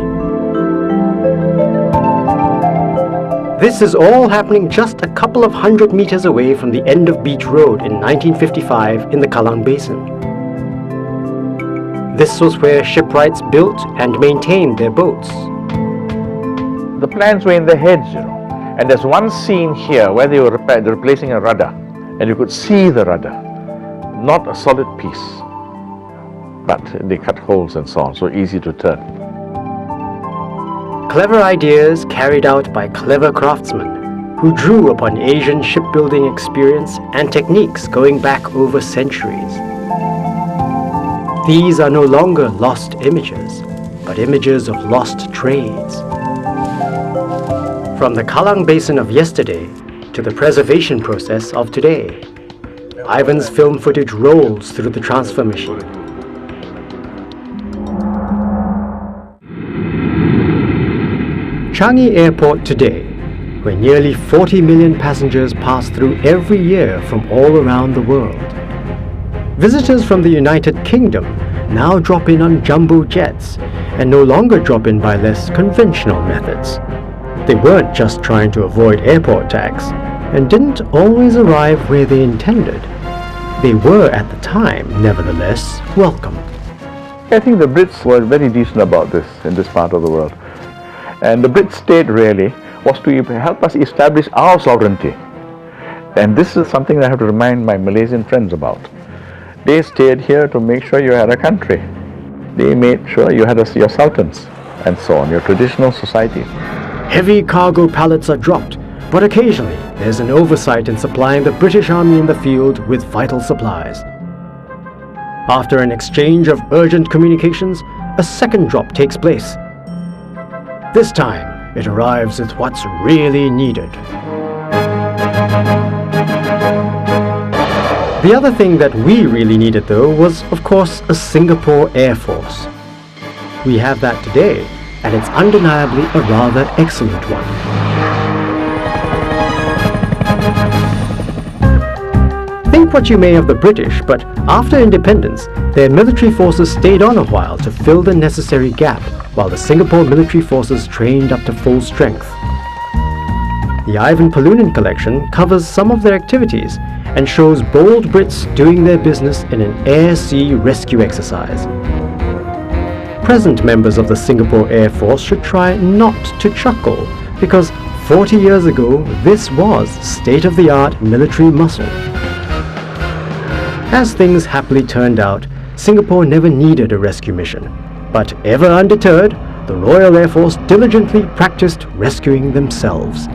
Speaker 1: This is all happening just a couple of 100 meters away from the end of Beach Road in 1955 in the Kallang Basin. This was where shipwrights built and maintained their boats.
Speaker 6: The plans were in their heads, you know. And there's one scene here where they were replacing a rudder, and you could see the rudder. Not a solid piece, but they cut holes and so on, so easy to turn.
Speaker 1: Clever ideas carried out by clever craftsmen who drew upon Asian shipbuilding experience and techniques going back over centuries. These are no longer lost images, but images of lost trades. From the Kallang Basin of yesterday to the preservation process of today, Ivan's film footage rolls through the transfer machine. Changi Airport today, where nearly 40 million passengers pass through every year from all around the world. Visitors from the United Kingdom now drop in on jumbo jets and no longer drop in by less conventional methods. They weren't just trying to avoid airport tax and didn't always arrive where they intended. They were at the time, nevertheless, welcome.
Speaker 6: I think the Brits were very decent about this in this part of the world. And the Brits state really was to help us establish our sovereignty. And this is something that I have to remind my Malaysian friends about. They stayed here to make sure you had a country. They made sure you had your sultans and so on, your traditional society.
Speaker 1: Heavy cargo pallets are dropped, but occasionally there's an oversight in supplying the British Army in the field with vital supplies. After an exchange of urgent communications, a second drop takes place. This time, it arrives with what's really needed. The other thing that we really needed, though, was, of course, a Singapore Air Force. We have that today, and it's undeniably a rather excellent one. Think what you may of the British, but after independence, their military forces stayed on a while to fill the necessary gap, while the Singapore military forces trained up to full strength. The Ivan Polunin collection covers some of their activities and shows bold Brits doing their business in an air-sea rescue exercise. Present members of the Singapore Air Force should try not to chuckle, because 40 years ago, this was state-of-the-art military muscle. As things happily turned out, Singapore never needed a rescue mission. But ever undeterred, the Royal Air Force diligently practiced rescuing themselves.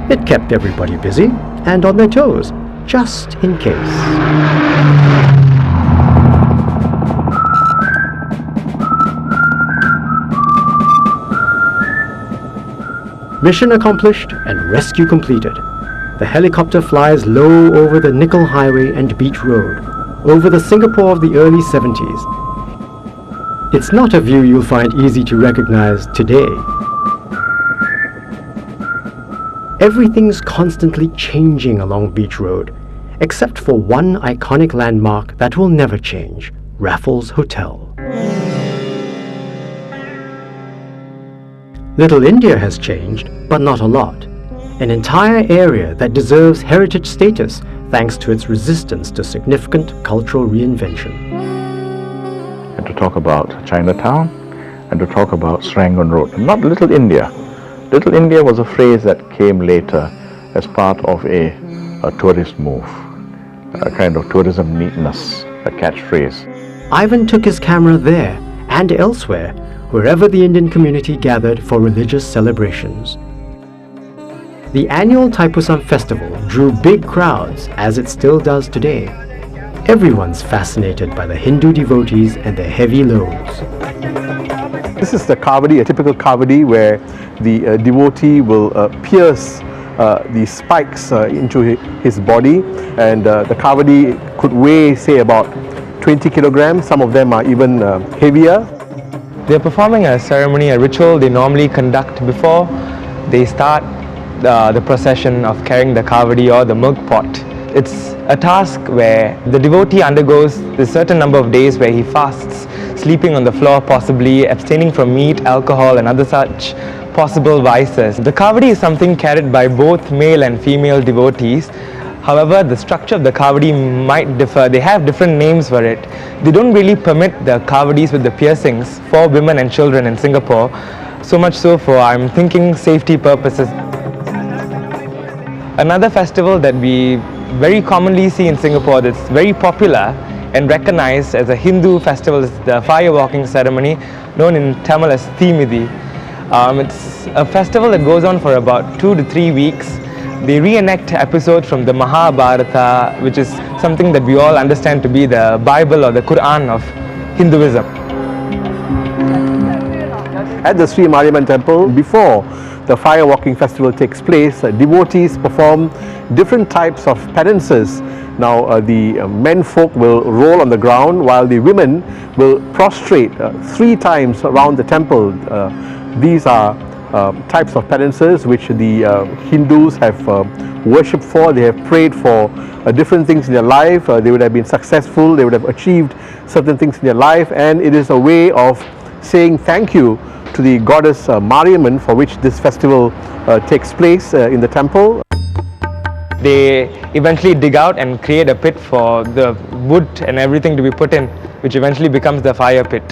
Speaker 1: It kept everybody busy and on their toes, just in case. Mission accomplished and rescue completed. The helicopter flies low over the Nickel Highway and Beach Road, over the Singapore of the early 70s. It's not a view you'll find easy to recognize today. Everything's constantly changing along Beach Road, except for one iconic landmark that will never change, Raffles Hotel. Little India has changed, but not a lot. An entire area that deserves heritage status thanks to its resistance to significant cultural reinvention.
Speaker 6: And to talk about Chinatown, and to talk about Serangoon Road. Not Little India. Little India was a phrase that came later as part of a tourist move, a kind of tourism neatness, a catchphrase.
Speaker 1: Ivan took his camera there and elsewhere, wherever the Indian community gathered for religious celebrations. The annual Thaipusam festival drew big crowds, as it still does today. Everyone's fascinated by the Hindu devotees and their heavy loads.
Speaker 9: This is the kavadi, a typical kavadi where the devotee will pierce the spikes into his body, and the kavadi could weigh, say, about 20 kilograms. Some of them are even heavier.
Speaker 5: They're performing a ceremony, a ritual they normally conduct before they start the procession of carrying the kavadi or the milk pot. It's a task where the devotee undergoes a certain number of days where he fasts, sleeping on the floor possibly, abstaining from meat, alcohol and other such possible vices. The kavadi is something carried by both male and female devotees. However, the structure of the kavadi might differ. They have different names for it. They don't really permit the kavadis with the piercings for women and children in Singapore. So much so for, I'm thinking, safety purposes. Another festival that we very commonly see in Singapore that's very popular and recognized as a Hindu festival is the fire walking ceremony, known in Tamil as Thimidi. It's a festival that goes on for about 2 to 3 weeks. They reenact episodes from the Mahabharata, which is something that we all understand to be the Bible or the Quran of Hinduism.
Speaker 13: At the Sri Mariamman temple, before the fire walking festival takes place, devotees perform different types of penances. Now the men folk will roll on the ground while the women will prostrate 3 times around the temple. These are types of penances which the Hindus have worshipped for. They have prayed for different things in their life. They would have been successful, they would have achieved certain things in their life, and it is a way of saying thank you to the goddess Mariamman, for which this festival takes place in the temple.
Speaker 5: They eventually dig out and create a pit for the wood and everything to be put in, which eventually becomes the fire pit.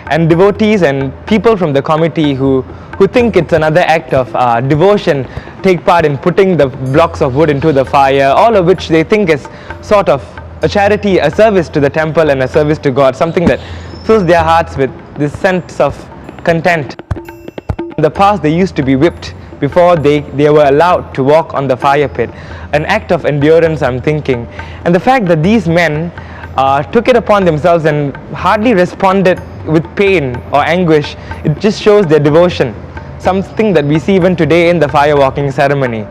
Speaker 5: And devotees and people from the committee who think it's another act of devotion take part in putting the blocks of wood into the fire, all of which they think is sort of a charity, a service to the temple and a service to God, something that fills their hearts with this sense of content. In the past, they used to be whipped before they were allowed to walk on the fire pit, an act of endurance, I'm thinking. And the fact that these men took it upon themselves and hardly responded with pain or anguish, it just shows their devotion, something that we see even today in the fire walking ceremony.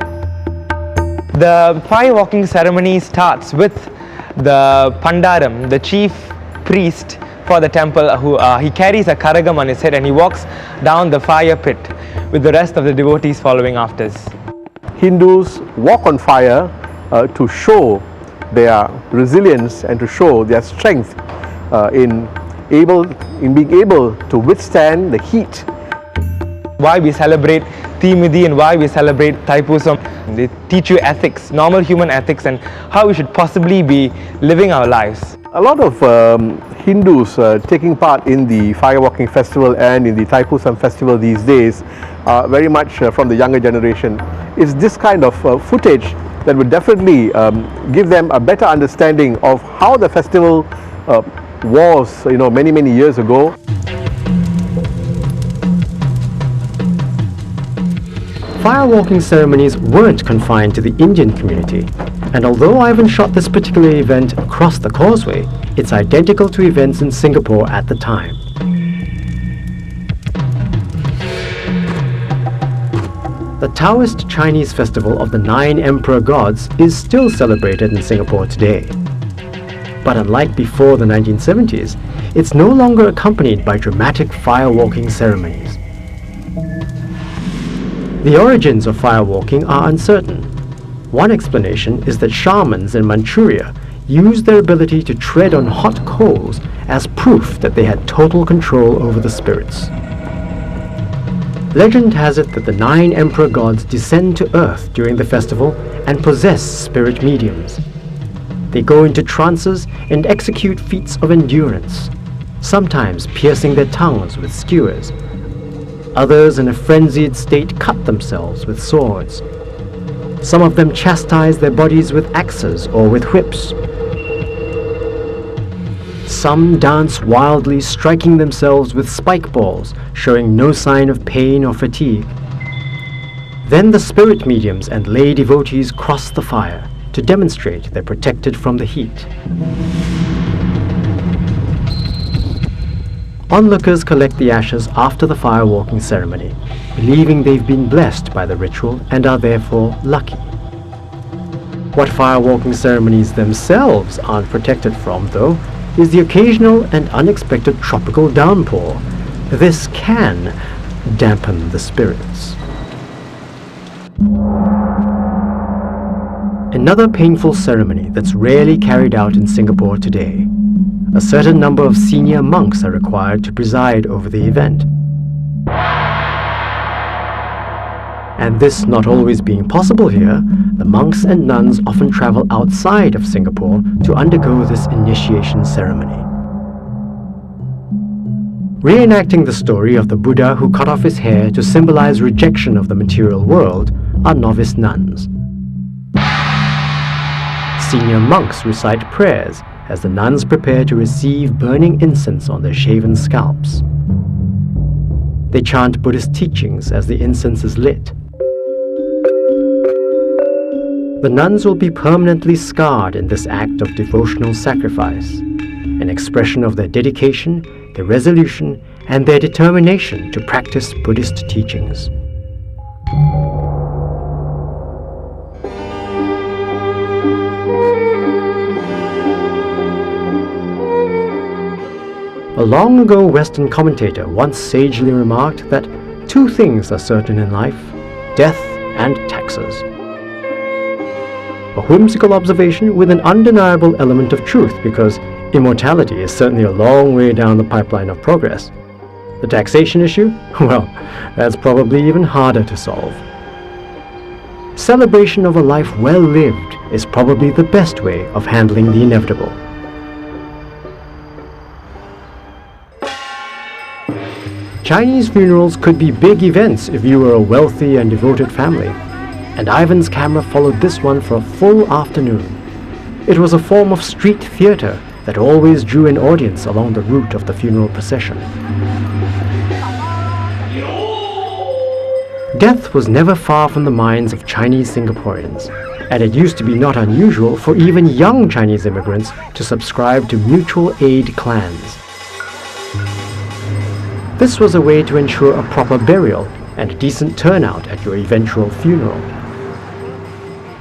Speaker 5: The fire walking ceremony starts with the Pandaram, the chief priest for the temple, who he carries a karagam on his head and he walks down the fire pit with the rest of the devotees following after.
Speaker 13: Hindus walk on fire to show their resilience and to show their strength in being able to withstand the heat.
Speaker 5: Why we celebrate Thimidi and why we celebrate Thaipusam. They teach you ethics, normal human ethics, and how we should possibly be living our lives.
Speaker 13: A lot of Hindus taking part in the fire walking festival and in the Thaipusam festival these days are very much from the younger generation. It's this kind of footage that would definitely give them a better understanding of how the festival was, many years ago.
Speaker 1: Fire walking ceremonies weren't confined to the Indian community, and although Ivan shot this particular event across the causeway, it's identical to events in Singapore at the time. The Taoist Chinese festival of the 9 emperor gods is still celebrated in Singapore today. But unlike before the 1970s, it's no longer accompanied by dramatic fire walking ceremonies. The origins of fire walking are uncertain. One explanation is that shamans in Manchuria used their ability to tread on hot coals as proof that they had total control over the spirits. Legend has it that the 9 emperor gods descend to earth during the festival and possess spirit mediums. They go into trances and execute feats of endurance, sometimes piercing their tongues with skewers. Others, in a frenzied state, cut themselves with swords. Some of them chastise their bodies with axes or with whips. Some dance wildly, striking themselves with spike balls, showing no sign of pain or fatigue. Then the spirit mediums and lay devotees cross the fire to demonstrate they're protected from the heat. Onlookers collect the ashes after the fire walking ceremony, believing they've been blessed by the ritual and are therefore lucky. What fire walking ceremonies themselves aren't protected from, though, is the occasional and unexpected tropical downpour. This can dampen the spirits. Another painful ceremony that's rarely carried out in Singapore today. A certain number of senior monks are required to preside over the event. And this not always being possible here, the monks and nuns often travel outside of Singapore to undergo this initiation ceremony. Reenacting the story of the Buddha who cut off his hair to symbolize rejection of the material world are novice nuns. Senior monks recite prayers as the nuns prepare to receive burning incense on their shaven scalps. They chant Buddhist teachings as the incense is lit. The nuns will be permanently scarred in this act of devotional sacrifice, an expression of their dedication, their resolution, and their determination to practice Buddhist teachings. A long ago Western commentator once sagely remarked that two things are certain in life: death and taxes. A whimsical observation with an undeniable element of truth, because immortality is certainly a long way down the pipeline of progress. The taxation issue? Well, that's probably even harder to solve. Celebration of a life well lived is probably the best way of handling the inevitable. Chinese funerals could be big events if you were a wealthy and devoted family, and Ivan's camera followed this one for a full afternoon. It was a form of street theater that always drew an audience along the route of the funeral procession. Death was never far from the minds of Chinese Singaporeans, and it used to be not unusual for even young Chinese immigrants to subscribe to mutual aid clans. This was a way to ensure a proper burial and a decent turnout at your eventual funeral.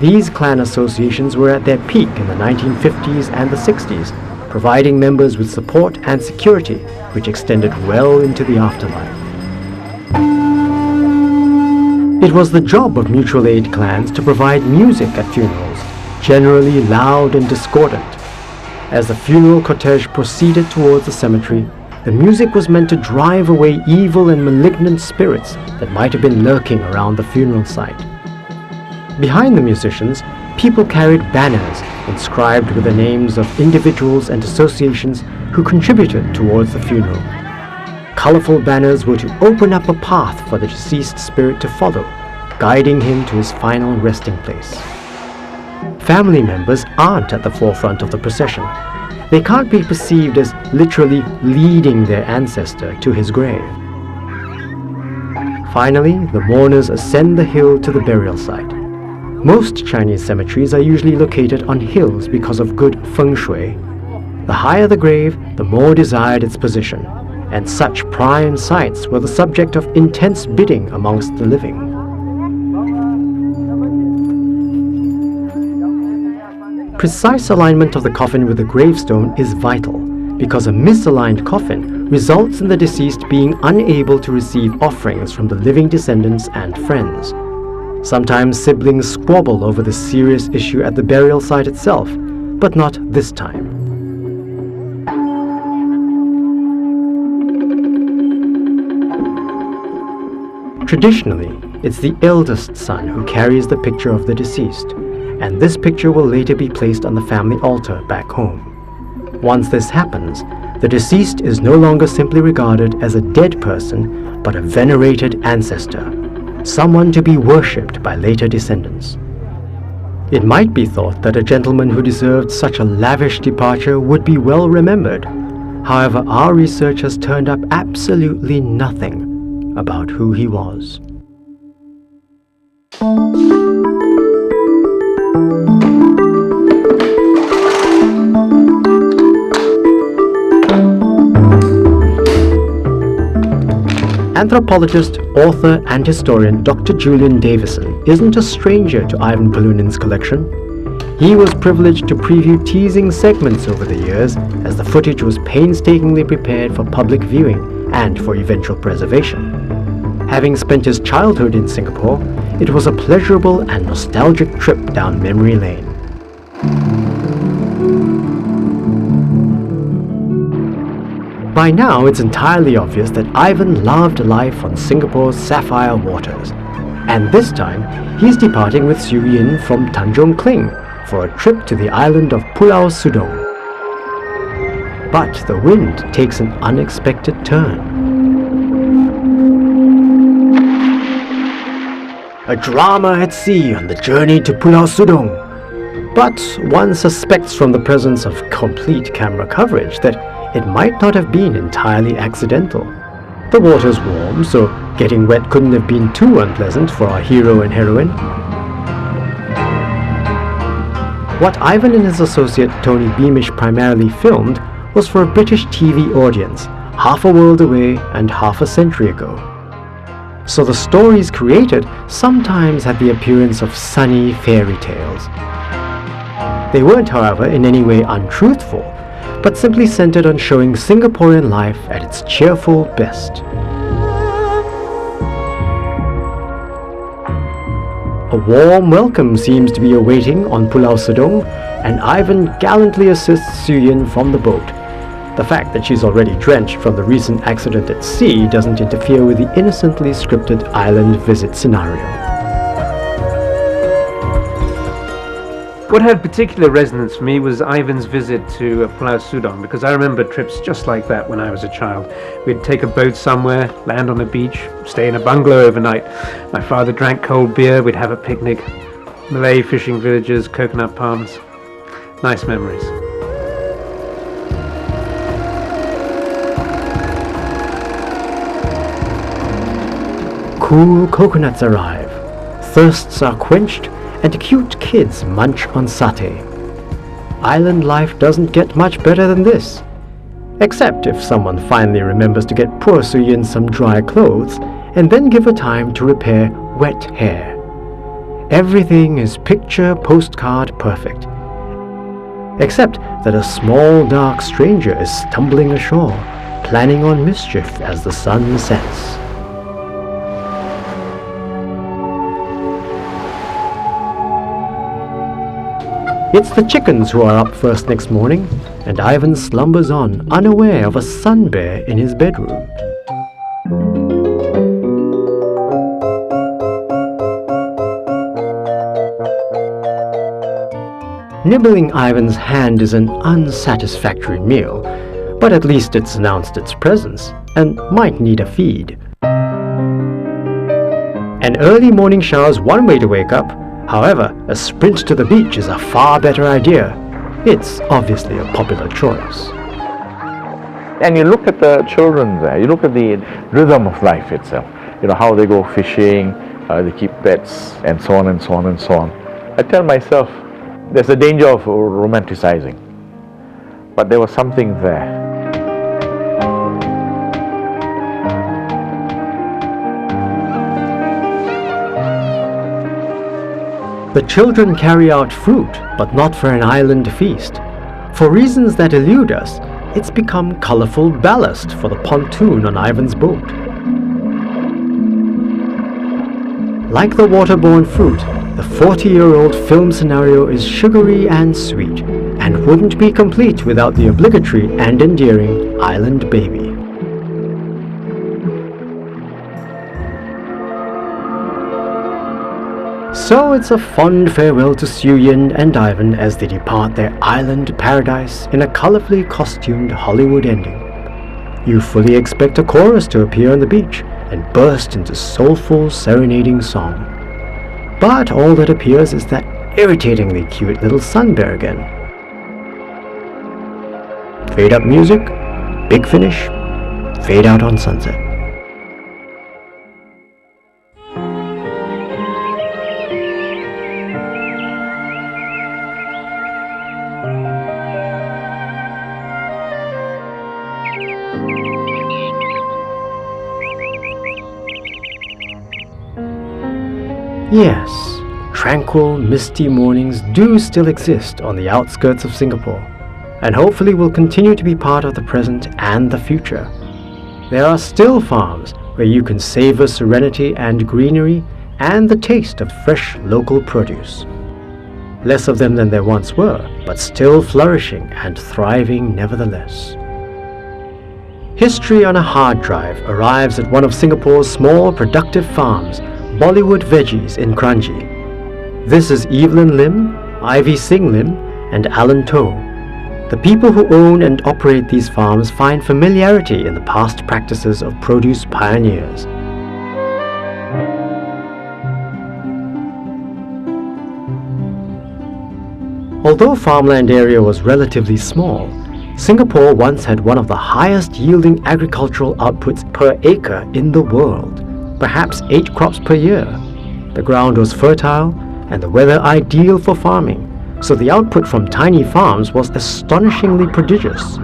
Speaker 1: These clan associations were at their peak in the 1950s and the 60s, providing members with support and security, which extended well into the afterlife. It was the job of mutual aid clans to provide music at funerals, generally loud and discordant. As the funeral cortege proceeded towards the cemetery, the music was meant to drive away evil and malignant spirits that might have been lurking around the funeral site. Behind the musicians, people carried banners inscribed with the names of individuals and associations who contributed towards the funeral. Colorful banners were to open up a path for the deceased spirit to follow, guiding him to his final resting place. Family members aren't at the forefront of the procession. They can't be perceived as literally leading their ancestor to his grave. Finally, the mourners ascend the hill to the burial site. Most Chinese cemeteries are usually located on hills because of good feng shui. The higher the grave, the more desired its position, and such prime sites were the subject of intense bidding amongst the living. Precise alignment of the coffin with the gravestone is vital, because a misaligned coffin results in the deceased being unable to receive offerings from the living descendants and friends. Sometimes siblings squabble over this serious issue at the burial site itself, but not this time. Traditionally, it's the eldest son who carries the picture of the deceased, and this picture will later be placed on the family altar back home. Once this happens, the deceased is no longer simply regarded as a dead person, but a venerated ancestor, someone to be worshipped by later descendants. It might be thought that a gentleman who deserved such a lavish departure would be well remembered. However, our research has turned up absolutely nothing about who he was. Anthropologist, author and historian Dr. Julian Davison isn't a stranger to Ivan Polunin's collection. He was privileged to preview teasing segments over the years as the footage was painstakingly prepared for public viewing and for eventual preservation. Having spent his childhood in Singapore, it was a pleasurable and nostalgic trip down memory lane. By now, it's entirely obvious that Ivan loved life on Singapore's sapphire waters. And this time, he's departing with Xu Yin from Tanjung Kling for a trip to the island of Pulau Sudong. But the wind takes an unexpected turn. A drama at sea on the journey to Pulau Sudong. But one suspects from the presence of complete camera coverage that it might not have been entirely accidental. The water's warm, so getting wet couldn't have been too unpleasant for our hero and heroine. What Ivan and his associate Tony Beamish primarily filmed was for a British TV audience, half a world away and half a century ago. So the stories created sometimes had the appearance of sunny fairy tales. They weren't, however, in any way untruthful, but simply centered on showing Singaporean life at its cheerful best. A warm welcome seems to be awaiting on Pulau Sudong, and Ivan gallantly assists Xu Yin from the boat. The fact that she's already drenched from the recent accident at sea doesn't interfere with the innocently scripted island visit scenario.
Speaker 14: What had particular resonance for me was Ivan's visit to Pulau Sudong, because I remember trips just like that when I was a child. We'd take a boat somewhere, land on a beach, stay in a bungalow overnight. My father drank cold beer, we'd have a picnic. Malay fishing villages, coconut palms. Nice memories.
Speaker 1: Cool coconuts arrive, thirsts are quenched, and cute kids munch on satay. Island life doesn't get much better than this. Except if someone finally remembers to get poor Xu Yin some dry clothes and then give her time to repair wet hair. Everything is picture postcard perfect. Except that a small dark stranger is stumbling ashore, planning on mischief as the sun sets. It's the chickens who are up first next morning, and Ivan slumbers on, unaware of a sun bear in his bedroom. Nibbling Ivan's hand is an unsatisfactory meal, but at least it's announced its presence, and might need a feed. An early morning shower's one way to wake up. However, a sprint to the beach is a far better idea. It's obviously a popular choice.
Speaker 6: And you look at the children there, you look at the rhythm of life itself. You know, how they go fishing, they keep pets, and so on and so on and so on. I tell myself, there's a danger of romanticizing. But there was something there.
Speaker 1: The children carry out fruit, but not for an island feast. For reasons that elude us, it's become colourful ballast for the pontoon on Ivan's boat. Like the waterborne fruit, the 40-year-old film scenario is sugary and sweet, and wouldn't be complete without the obligatory and endearing island baby. So it's a fond farewell to Xu Yin and Ivan as they depart their island paradise in a colourfully costumed Hollywood ending. You fully expect a chorus to appear on the beach and burst into soulful serenading song. But all that appears is that irritatingly cute little sun bear again. Fade up music, big finish, fade out on sunset. Yes, tranquil, misty mornings do still exist on the outskirts of Singapore, and hopefully will continue to be part of the present and the future. There are still farms where you can savor serenity and greenery and the taste of fresh local produce. Less of them than there once were, but still flourishing and thriving nevertheless. History on a hard drive arrives at one of Singapore's small productive farms, Bollywood veggies in Kranji. This is Evelyn Lim, Ivy Singh Lim, and Alan Toh. The people who own and operate these farms find familiarity in the past practices of produce pioneers. Although farmland area was relatively small, Singapore once had one of the highest yielding agricultural outputs per acre in the world, perhaps 8 crops per year. The ground was fertile and the weather ideal for farming, so the output from tiny farms was astonishingly prodigious.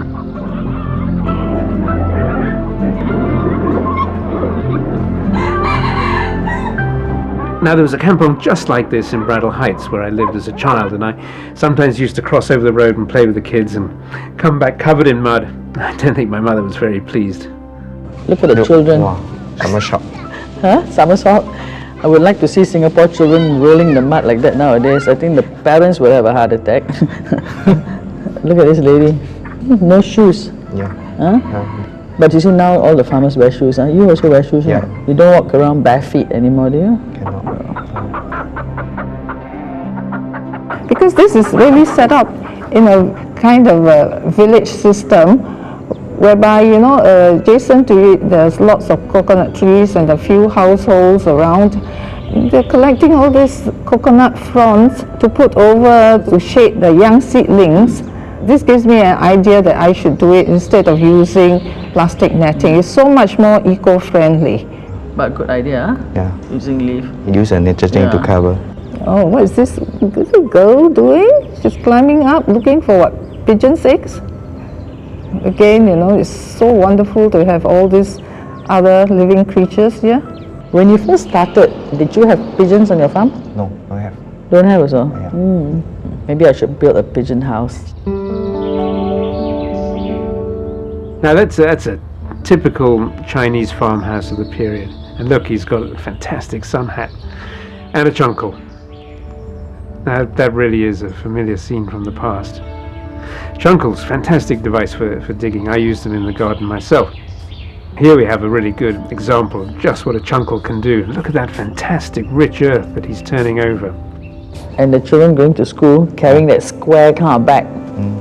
Speaker 14: Now there was a kampong just like this in Bradle Heights where I lived as a child, and I sometimes used to cross over the road and play with the kids and come back covered in mud. I don't think my mother was very pleased.
Speaker 15: Look at the children.
Speaker 9: Wow, somersault.
Speaker 15: Huh? Somersault? I would like to see Singapore children rolling in the mud like that nowadays. I think the parents will have a heart attack. Look at this lady. No shoes.
Speaker 9: Yeah.
Speaker 15: Huh? But you see now all the farmers wear shoes. Huh? You also wear shoes,
Speaker 9: yeah.
Speaker 15: Right? You don't walk around bare feet anymore, do you?
Speaker 9: Cannot.
Speaker 12: Because this is really set up in a kind of a village system whereby, you know, adjacent to it there's lots of coconut trees and a few households around. They're collecting all these coconut fronds to put over to shade the young seedlings. This gives me an idea that I should do it instead of using plastic netting. It's so much more eco-friendly.
Speaker 15: But good idea, huh?
Speaker 9: Yeah.
Speaker 15: Using leaf.
Speaker 9: Use a netting to cover.
Speaker 12: Oh, what is this little girl doing? She's climbing up, looking for what? Pigeon's eggs? Again, you know, it's so wonderful to have all these other living creatures here.
Speaker 15: When you first started, did you have pigeons on your farm?
Speaker 9: No, don't have.
Speaker 15: Don't have also?
Speaker 9: Yeah.
Speaker 15: Maybe I should build a pigeon house.
Speaker 14: Now that's a typical Chinese farmhouse of the period. And look, he's got a fantastic sun hat and a chunkle. Now that really is a familiar scene from the past. Chunkles, fantastic device for digging. I used them in the garden myself. Here we have a really good example of just what a chunkle can do. Look at that fantastic rich earth that he's turning over.
Speaker 15: And the children going to school carrying that square kind of bag.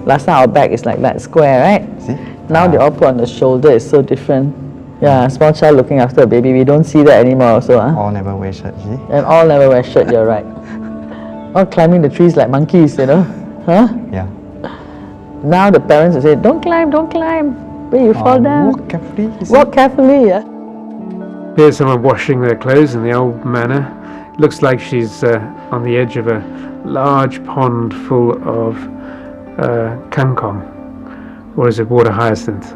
Speaker 15: Last time our bag is like that, square, right?
Speaker 9: See?
Speaker 15: Now they all put on the shoulder, it's so different. Yeah, small child looking after a baby, we don't see that anymore also. Huh?
Speaker 9: All never wear shirt, see?
Speaker 15: And all never wear shirt, you're right. All climbing the trees like monkeys, you know? Huh?
Speaker 9: Yeah.
Speaker 15: Now the parents will say, don't climb, where you fall down.
Speaker 9: Walk carefully.
Speaker 15: Walk carefully, yeah.
Speaker 14: Here's someone washing their clothes in the old manor. Looks like she's on the edge of a large pond full of kangkong, or is it water hyacinth,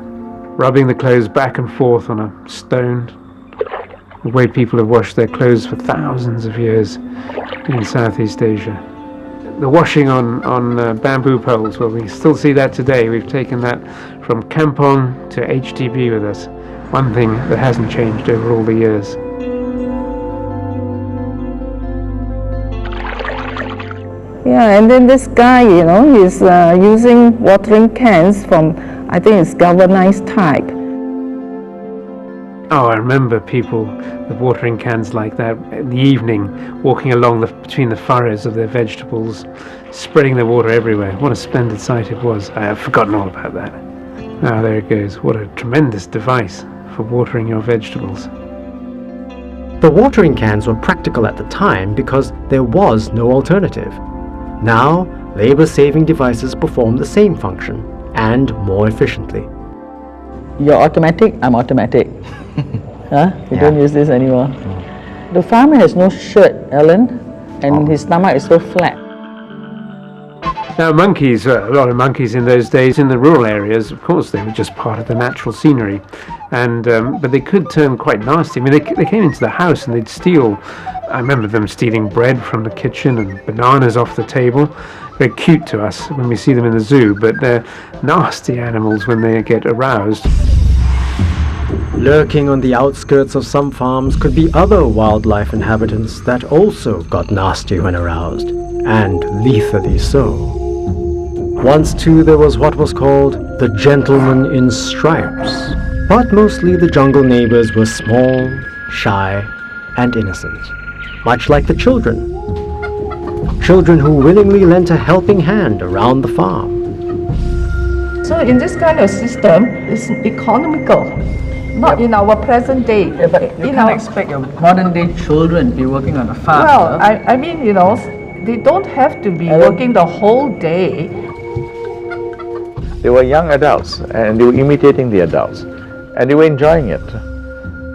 Speaker 14: rubbing the clothes back and forth on a stone, the way people have washed their clothes for thousands of years in Southeast Asia. The washing on bamboo poles, well, we still see that today. We've taken that from kampong to HDB with us. One thing that hasn't changed over all the years.
Speaker 12: Yeah, and then this guy, you know, he's using watering cans from, I think it's galvanized type.
Speaker 14: Oh, I remember people with watering cans like that in the evening, walking along between the furrows of their vegetables, spreading their water everywhere. What a splendid sight it was. I have forgotten all about that. Ah, there it goes. What a tremendous device for watering your vegetables.
Speaker 1: The watering cans were practical at the time because there was no alternative. Now, labor-saving devices perform the same function, and more efficiently.
Speaker 15: You're automatic, I'm automatic. Huh? You don't use this anymore. The farmer has no shirt, Alan, and his stomach is so flat.
Speaker 14: Now monkeys, a lot of monkeys in those days in the rural areas, of course they were just part of the natural scenery, and but they could turn quite nasty. I mean, they came into the house and they'd steal. I remember them stealing bread from the kitchen and bananas off the table. Very cute to us when we see them in the zoo, but they're nasty animals when they get aroused.
Speaker 1: Lurking on the outskirts of some farms could be other wildlife inhabitants that also got nasty when aroused, and lethally so. Once too there was what was called the gentleman in stripes, but mostly the jungle neighbors were small, shy, and innocent. much like the children. Children who willingly lent a helping hand around the farm.
Speaker 16: So in this kind of system, it's economical, not in our present day.
Speaker 15: Yeah, but you can't expect your modern day children to be working on a farm.
Speaker 16: Well, I mean, they don't have to be working the whole day.
Speaker 6: They were young adults and they were imitating the adults and they were enjoying it.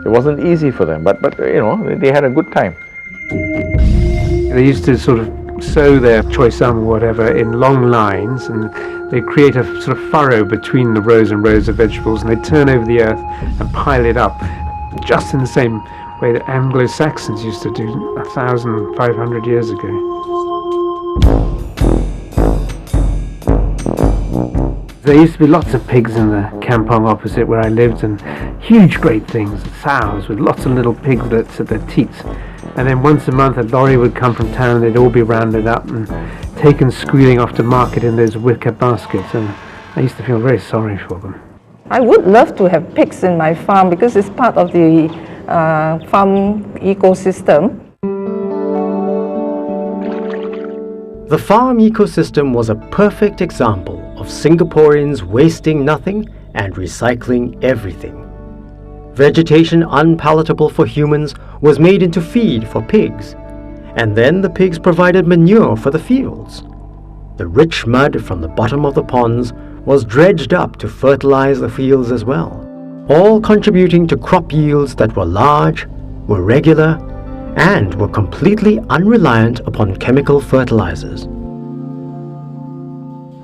Speaker 6: It wasn't easy for them, but they had a good time.
Speaker 14: They used to sort of sow their choy sum or whatever in long lines, and they create a sort of furrow between the rows and rows of vegetables, and they turn over the earth and pile it up, just in the same way that Anglo-Saxons used to do 1,500 years ago. There used to be lots of pigs in the kampong opposite where I lived, and huge great things, sows with lots of little piglets at their teats. And then once a month a lorry would come from town and they'd all be rounded up and taken squealing off to market in those wicker baskets, and I used to feel very sorry for them.
Speaker 16: I would love to have pigs in my farm because it's part of the farm ecosystem.
Speaker 1: The farm ecosystem was a perfect example of Singaporeans wasting nothing and recycling everything. Vegetation unpalatable for humans was made into feed for pigs, and then the pigs provided manure for the fields. The rich mud from the bottom of the ponds was dredged up to fertilize the fields as well, all contributing to crop yields that were large, were regular, and were completely unreliant upon chemical fertilizers.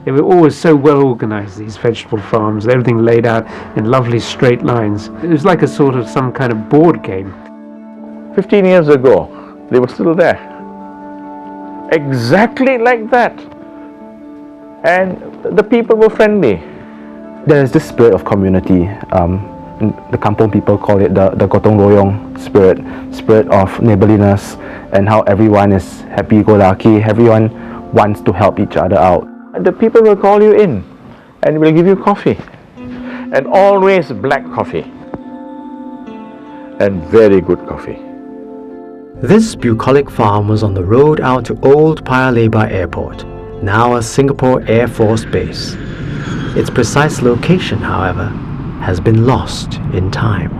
Speaker 14: They were always so well organized, these vegetable farms, everything laid out in lovely straight lines. It was like a sort of some kind of board game.
Speaker 6: 15 years ago, they were still there. Exactly like that. And the people were friendly.
Speaker 9: There is this spirit of community. The kampong people call it the gotong royong spirit of neighborliness, and how everyone is happy-go-lucky, everyone wants to help each other out.
Speaker 6: The people will call you in and will give you coffee, and always black coffee, and very good coffee.
Speaker 1: This bucolic farm was on the road out to Old Paya Lebar Airport, now a Singapore Air Force base. Its precise location, however, has been lost in time.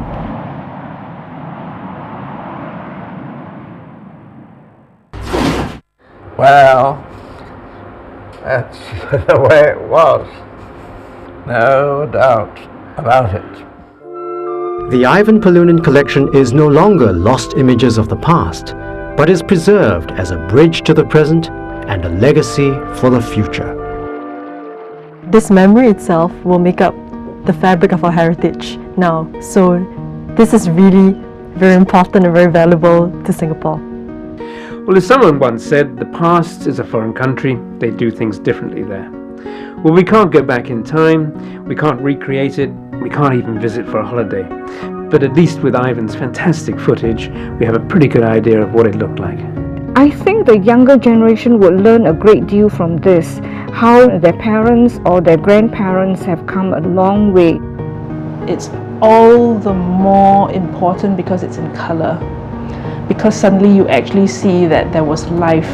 Speaker 2: Well, that's the way it was. No doubt about it.
Speaker 1: The Ivan Polunin collection is no longer lost images of the past, but is preserved as a bridge to the present and a legacy for the future.
Speaker 8: This memory itself will make up the fabric of our heritage now. So this is really very important and very valuable to Singapore.
Speaker 14: Well, as someone once said, the past is a foreign country, they do things differently there. Well, we can't go back in time, we can't recreate it, we can't even visit for a holiday. But at least with Ivan's fantastic footage, we have a pretty good idea of what it looked like.
Speaker 12: I think the younger generation would learn a great deal from this, how their parents or their grandparents have come a long way.
Speaker 3: It's all the more important because it's in color. Because suddenly you actually see that there was life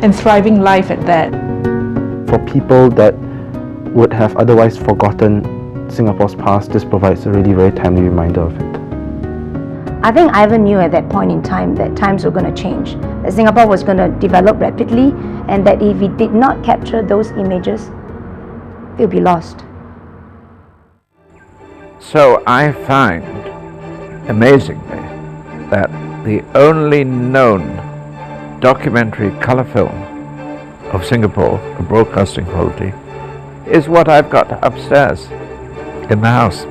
Speaker 3: and thriving life at that.
Speaker 9: For people that would have otherwise forgotten Singapore's past, this provides a really very timely reminder of it.
Speaker 11: I think Ivan knew at that point in time that times were going to change, that Singapore was going to develop rapidly, and that if he did not capture those images, they'll be lost.
Speaker 2: So I find, amazingly, that the only known documentary colour film of Singapore of broadcasting quality is what I've got upstairs in the house.